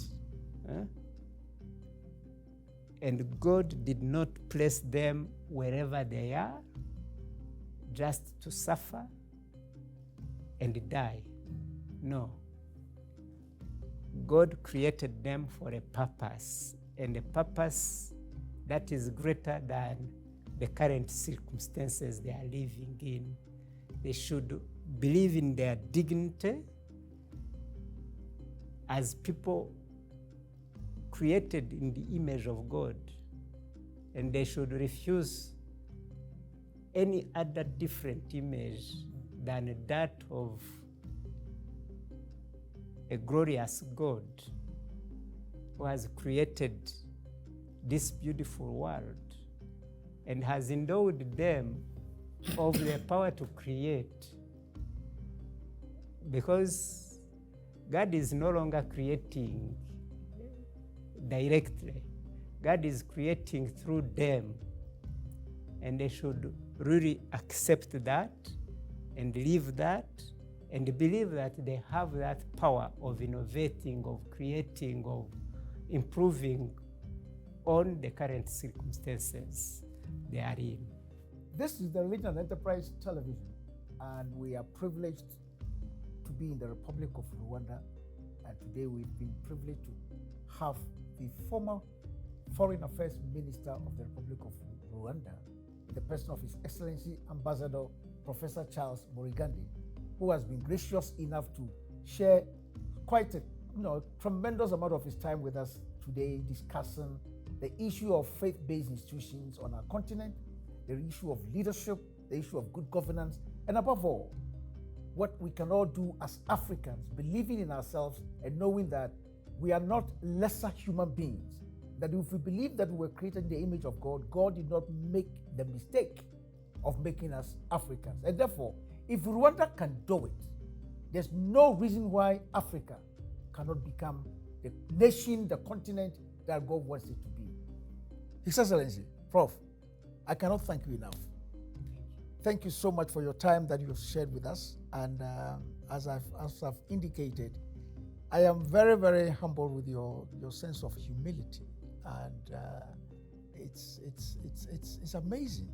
And God did not place them wherever they are just to suffer and die. No. God created them for a purpose, and a purpose that is greater than the current circumstances they are living in. They should believe in their dignity as people created in the image of God, and they should refuse any other different image than that of a glorious God who has created this beautiful world and has endowed them of the power to create because God is no longer creating directly. God is creating through them, and they should really accept that and live that and believe that they have that power of innovating, of creating, of improving on the current circumstances they are in. This is the Religion and Enterprise Television, and we are privileged to be in the Republic of Rwanda. And today we've been privileged to have the former Foreign Affairs Minister of the Republic of Rwanda, the person of His Excellency Ambassador Professor Charles Murigande, who has been gracious enough to share quite a tremendous amount of his time with us today, discussing the issue of faith-based institutions on our continent, the issue of leadership, the issue of good governance, and above all, what we can all do as Africans, believing in ourselves and knowing that we are not lesser human beings, that if we believe that we were created in the image of God, God did not make the mistake of making us Africans. And therefore, if Rwanda can do it, there's no reason why Africa cannot become the nation, the continent that God wants it to be. His Excellency, Prof, I cannot thank you enough. Thank you so much for your time that you have shared with us. And as I've indicated, I am very, very humbled with your sense of humility. And it's amazing.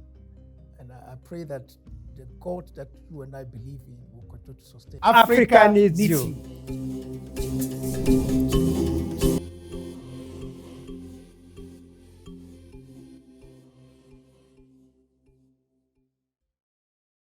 And I pray that the God that you and I believe in will continue to sustain. Africa needs you.